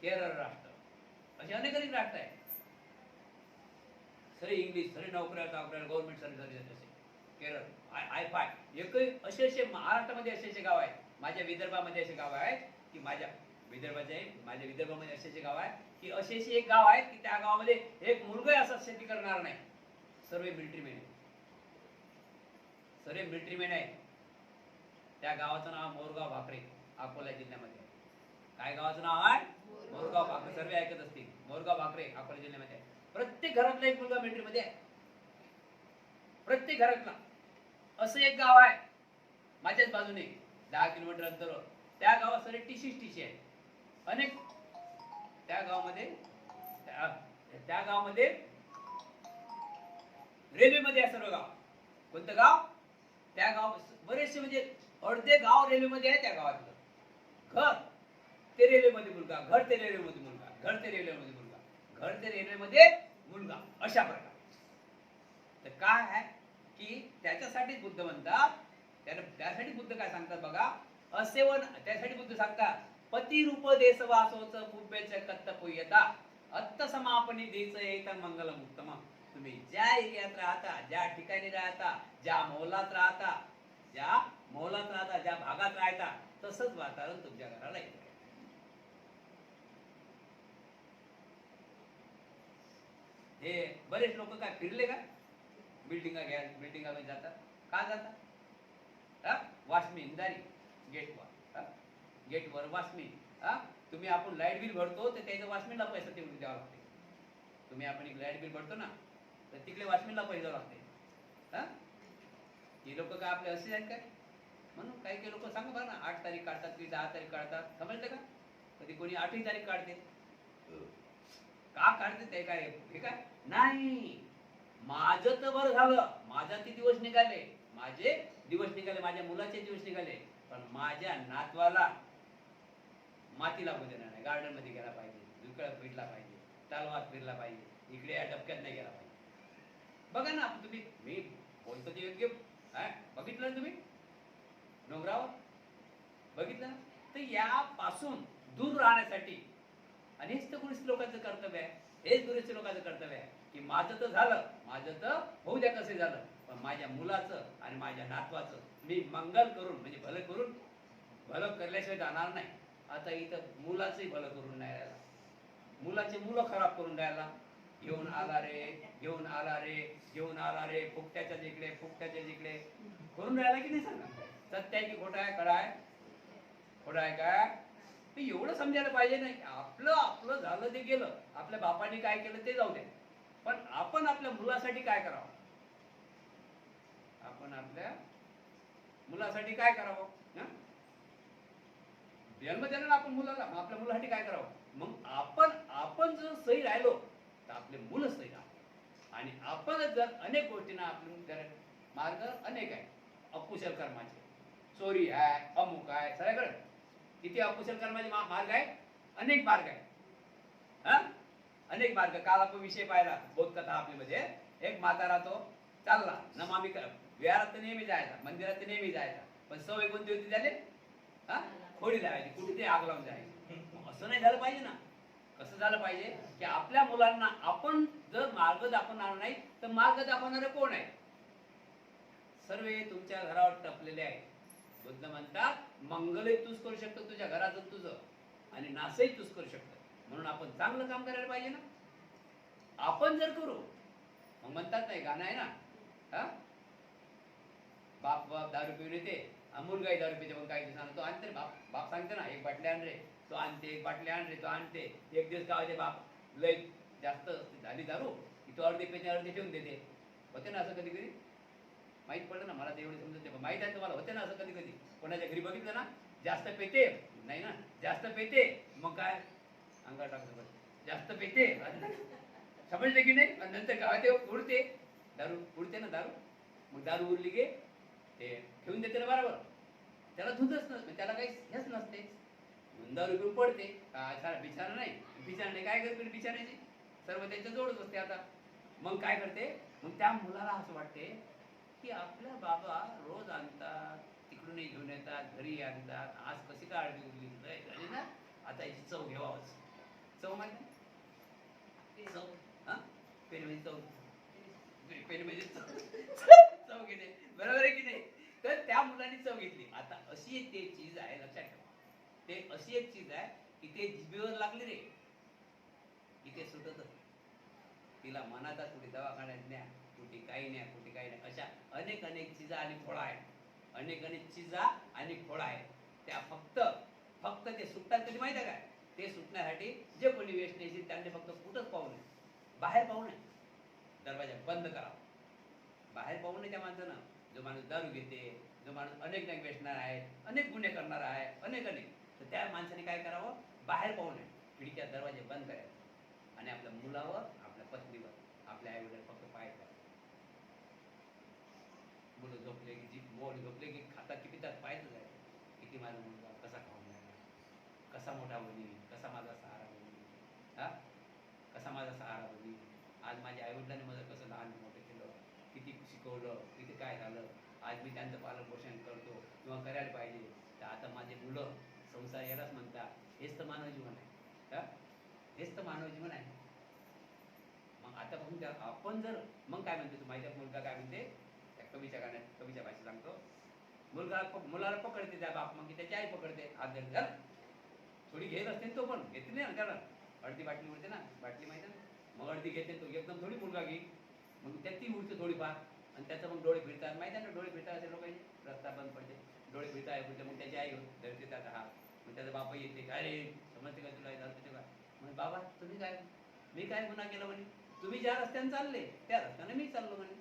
केरळ राष्ट्र, असे अनेक राष्ट्र आहे. सगळे इंग्लिश, सगळे नोकऱ्या गव्हर्नमेंट सर्व्हिस असे. केरळ I5 एकही असे महाराष्ट्रामध्ये असे गाव आहेत. माझ्या विदर्भामध्ये असे गाव आहेत की माझ्या विदर्भामध्ये असे गाव आहे की असे एक गाव आहे की त्या गावामध्ये एक मुलगा असा शेती करणार नाही. सर्व मिलिटरीमॅन आहे. त्या गावाचं नाव मोरगाव भाकरे, अकोला जिल्ह्यामध्ये. काय गावाचं नाव आहे? मोरगाव भाकरे. सर्व ऐकत असतील. मोरगाव भाकरे अकोला जिल्ह्यामध्ये. प्रत्येक घरातला एक मुलगा मिलिटरीमध्ये आहे. प्रत्येक घरातला. असं एक गाव आहे माझ्याच बाजूने 10 किलोमीटर अंतरावर. त्या गावात सगळे टीसी आहे. अनेक त्या गावामध्ये रेल्वेमध्ये आहे सर्व गाव. कोणतं गाव? त्या गाव बरेचसे म्हणजे अर्धे गाव रेल्वेमध्ये आहे. त्या गावातलं घर ते रेल्वेमध्ये मुलगा, घर ते रेल्वेमध्ये मुलगा, घर ते रेल्वेमध्ये मुलगा, घर ते रेल्वेमध्ये मुलगा, अशा प्रकारे. तर काय आहे की त्याच्यासाठी बुद्ध म्हणतात, त्यासाठी बुद्ध काय सांगतात बघा, असेवन. त्यासाठी बुद्ध सांगतात पती रूप देशवासोच पुब्यच कत्तपुयता अत्त समापनी देश एक मंगलम उत्तम. तुम्ही ज्या एरियात राहता, ज्या ठिकाणी राहता, ज्या मौलात राहता, ज्या भागात राहता, तसंच वातावरण तुमच्या घराला येतं. हे बरेच लोक काय फिरले का बिल्डिंगा जातात का जातात? वॉचमॅन दारी गेटवर वॉचमॅन. तुम्ही आपण लाईट बिल भरतो तर त्याच्या वॉचमॅनला पैसा तेवढे द्यावा लागते. तुम्ही आपण एक लाईट बिल भरतो ना, तर तिकडे वॉचमॅनला पैसे द्यावा लागते. ही लोक काय आपले असे आहेत काय? म्हणून काही लोक सांगू बघा ना, 8 तारीख काढतात, कधी 10 तारीख काढतात. समजलं का? कधी कोणी 8ही तारीख काढते. का काढते ते काय हे काय नाही. माझं तर बरं झालं, माझा ते दिवस निघाले, माझे दिवस निघाले, माझ्या मुलाचे दिवस निघाले, पण माझ्या नातवाला माती लागू देणार नाही. गार्डन मध्ये गेला पाहिजे, दुकळ फिरला पाहिजे, तालवात फिरला पाहिजे, इकडे या डबक्यात नाही गेला पाहिजे. बघा ना तुम्ही, मी बोलतो ते योग्य बघितलं तुम्ही डोंगरावर बघितलं. तर यापासून दूर राहण्यासाठी, आणि हेच तर गुरुस्थी लोकांचं कर्तव्य आहे. हेच गुरुस्थी लोकांचं कर्तव्य आहे की माझं तर झालं, माझं तर होऊ द्या कसे झालं, पण माझ्या मुलाचं आणि माझ्या नातवाचं मी मंगल करून, म्हणजे भलं करून, भलं करल्याशिवाय जाणार नाही. आता इथं मुलाचंही भलं करून नाही राहिला, मुलाचे मुलं खराब करून राहिला. घेऊन आला रे फुकट्याच्या जिकडे करून राहिला की नाही सांगा. सत्य आहे की खोटा आहे? खडा आहे? खोटा आहे काय? एवढं समजायला पाहिजे नाही. आपलं झालं ते गेलं, आपल्या बापाने काय केलं ते जाऊ द्या, पण आपण आपल्या मुलासाठी काय करावं? आपण आपल्या मुलासाठी काय करावं? जन्म दिला ना आपण मुलाला, मग आपल्या मुलासाठी काय करावं? मग आपण जर सही राहिलो तर आपले मुलं सही राहतात. आणि आपण जर अनेक गोष्टींना आपले मार्ग अनेक आहे. अकुशल कर्माचे, चोरी आहे, अमुक आहे, सगळ्याकडे किती अकुशल कर्माचे मार्ग आहे, अनेक मार्ग आहे. अनेक मार्ग. काल आपण विषय पाहिला बोधकथा आपल्यामध्ये. एक म्हातारा तो चालला नमामी विहारात नेहमी जायचा, मंदिरात नेहमी जायचा, पण सवय कोणती होती त्याने? खोडी लावायची, कुठे ते आग लावून जायची. असं नाही झालं पाहिजे ना. कसं झालं पाहिजे की आपल्या मुलांना आपण जर मार्ग दाखवणार नाही तर मार्ग दाखवणारे कोण आहे? सर्व तुमच्या घरावर टपलेले आहे. बुद्ध म्हणतात मंगलही तूच करू शकतो तुझ्या घराचं तुझं, आणि नाशही तूच करू शकतो. म्हणून आपण चांगलं काम करायला पाहिजे ना. आपण जर करू, मग म्हणतात नाही, गाणं आहे ना, बाप दारू पिऊन येते, मुलगाही दारू पिते, मग काही दिवसांना तो आणते. बाप सांगते ना, एक बाटली आण रे, तो आणते. एक बाटली आण रे, तो आणते. एक दिवस काय होते, बाप लय जास्त झाली दारू की तो अर्धी पेचे अर्धी ठेवून देते. होते ना असं कधी कधी, माहीत पडलं ना मला, ते एवढे समजते, माहीत आहे तुम्हाला. होते ना असं कधी कधी, कोणाच्या घरी बघितलं ना, जास्त पेते नाही ना, जास्त पेते, मग काय अंगावर टाकतो, जास्त पेते, समजले की नाही. आणि नंतर काय ते उडते, दारू उडते ना दारू, मग दारू उरली गे ते ठेवून देते ना बरोबर. त्याला धुतच नसते, त्याला काही हेच नसते, दारू पिऊन पडते. काय बिछाना नाही, बिछाना काय करते बिछाण्याची, सर्व त्यांच्या जोडच असते. आता मग काय करते, मग त्या मुलाला असं वाटते की आपल्या बाबा रोज आणतात, तिकडूनही घेऊन येतात, घरी आणतात, आज कशी काय अडली उरली झाली ना, आता याची चव घ्यावाच. चव माहिती चव, पेन म्हणजे चव, पेन म्हणजे चव घेणे, बरोबर आहे की नाही. तर त्या मुलांनी चव घेतली. आता अशी एक ते चीज आहे, लक्षात ठेवा, ते अशी एक चीज आहे की ते जिभेवर लागली रे की ते सुटतच. तिला मनाचा कुठे दवाखान्यात न्या, कुठे काही न्या, कुठे काही नाही, अशा अनेक चिजा आणि फळं आहेत. अनेक चिजा आणि फळं आहेत. त्या फक्त ते सुटतात कधी माहिती आहे काय? ते सुटण्यासाठी जे कोणी वेस्ट नाही त्यांनी फक्त कुठंच पाहू नये, बाहेर पाहू नये, दरवाजा बंद करा, बाहेर पाहून नाही त्या माणसानं. जो माणूस दारू घेते, जो माणूस अनेक व्यसनार आहे, अनेक गुन्हे करणारा आहे, अनेक तर त्या माणसाने काय करावं, बाहेर पाहू नये, खिडक्या दरवाजे बंद करायचे आणि आपल्या मुलावर, आपल्या पत्नीवर, आपल्या आईवडील फक्त पाहायचं. मुलं झोपले की जी मोड झोपले की खाता की पितात पाहायचं आहे, किती माझा मुलगा कसा खाऊन राहिला, कसा मोठा बनील, कसा माझा सहारा बनील, हा कसा माझा सहारा बनील. आज माझ्या आईवडिलांनी मला कसं लहान मोठं केलं, किती शिकवलं, किती काय झालं, आज मी त्यांचं पालनपोषण करतो किंवा करायला पाहिजे. तर आता माझे मुलं संसार यालाच म्हणतात. हेच तर मानव जीवन आहे. का हेच तर मानव जीवन आहे. मग आता बघून त्या आपण जर मग काय म्हणते, तू माझ्या मुलगा काय म्हणते, त्या कवीच्या गाण्यात, कवीच्या भाषेत सांगतो, मुलाला पकडते त्या बाप, मग त्याची आई पकडते, हात धरते, थोडी घेत असते तो, पण घेते नाही ना, त्याला अर्धी बाटली उडते ना, बाटली माहिती ना, मग अर्धी घेते तो, एकदम थोडी मुलगा घे, मग त्यात ती उडते थोडीफार, आणि त्याचं मग डोळे फिरतात, माहिती आहे ना, डोळे फिरतात असे लोकांचे, रस्ता बंद पडते, डोळे फिरता आहे, मग त्याची आई धरते त्याचा हात, मग त्याचा बापा येते, काय रे समजते का तुला, झालं का, मग बाबा तुम्ही काय, मी काय गुन्हा केला म्हणे, तुम्ही ज्या रस्त्याने चालले त्या रस्त्याने मी चाललो म्हणे.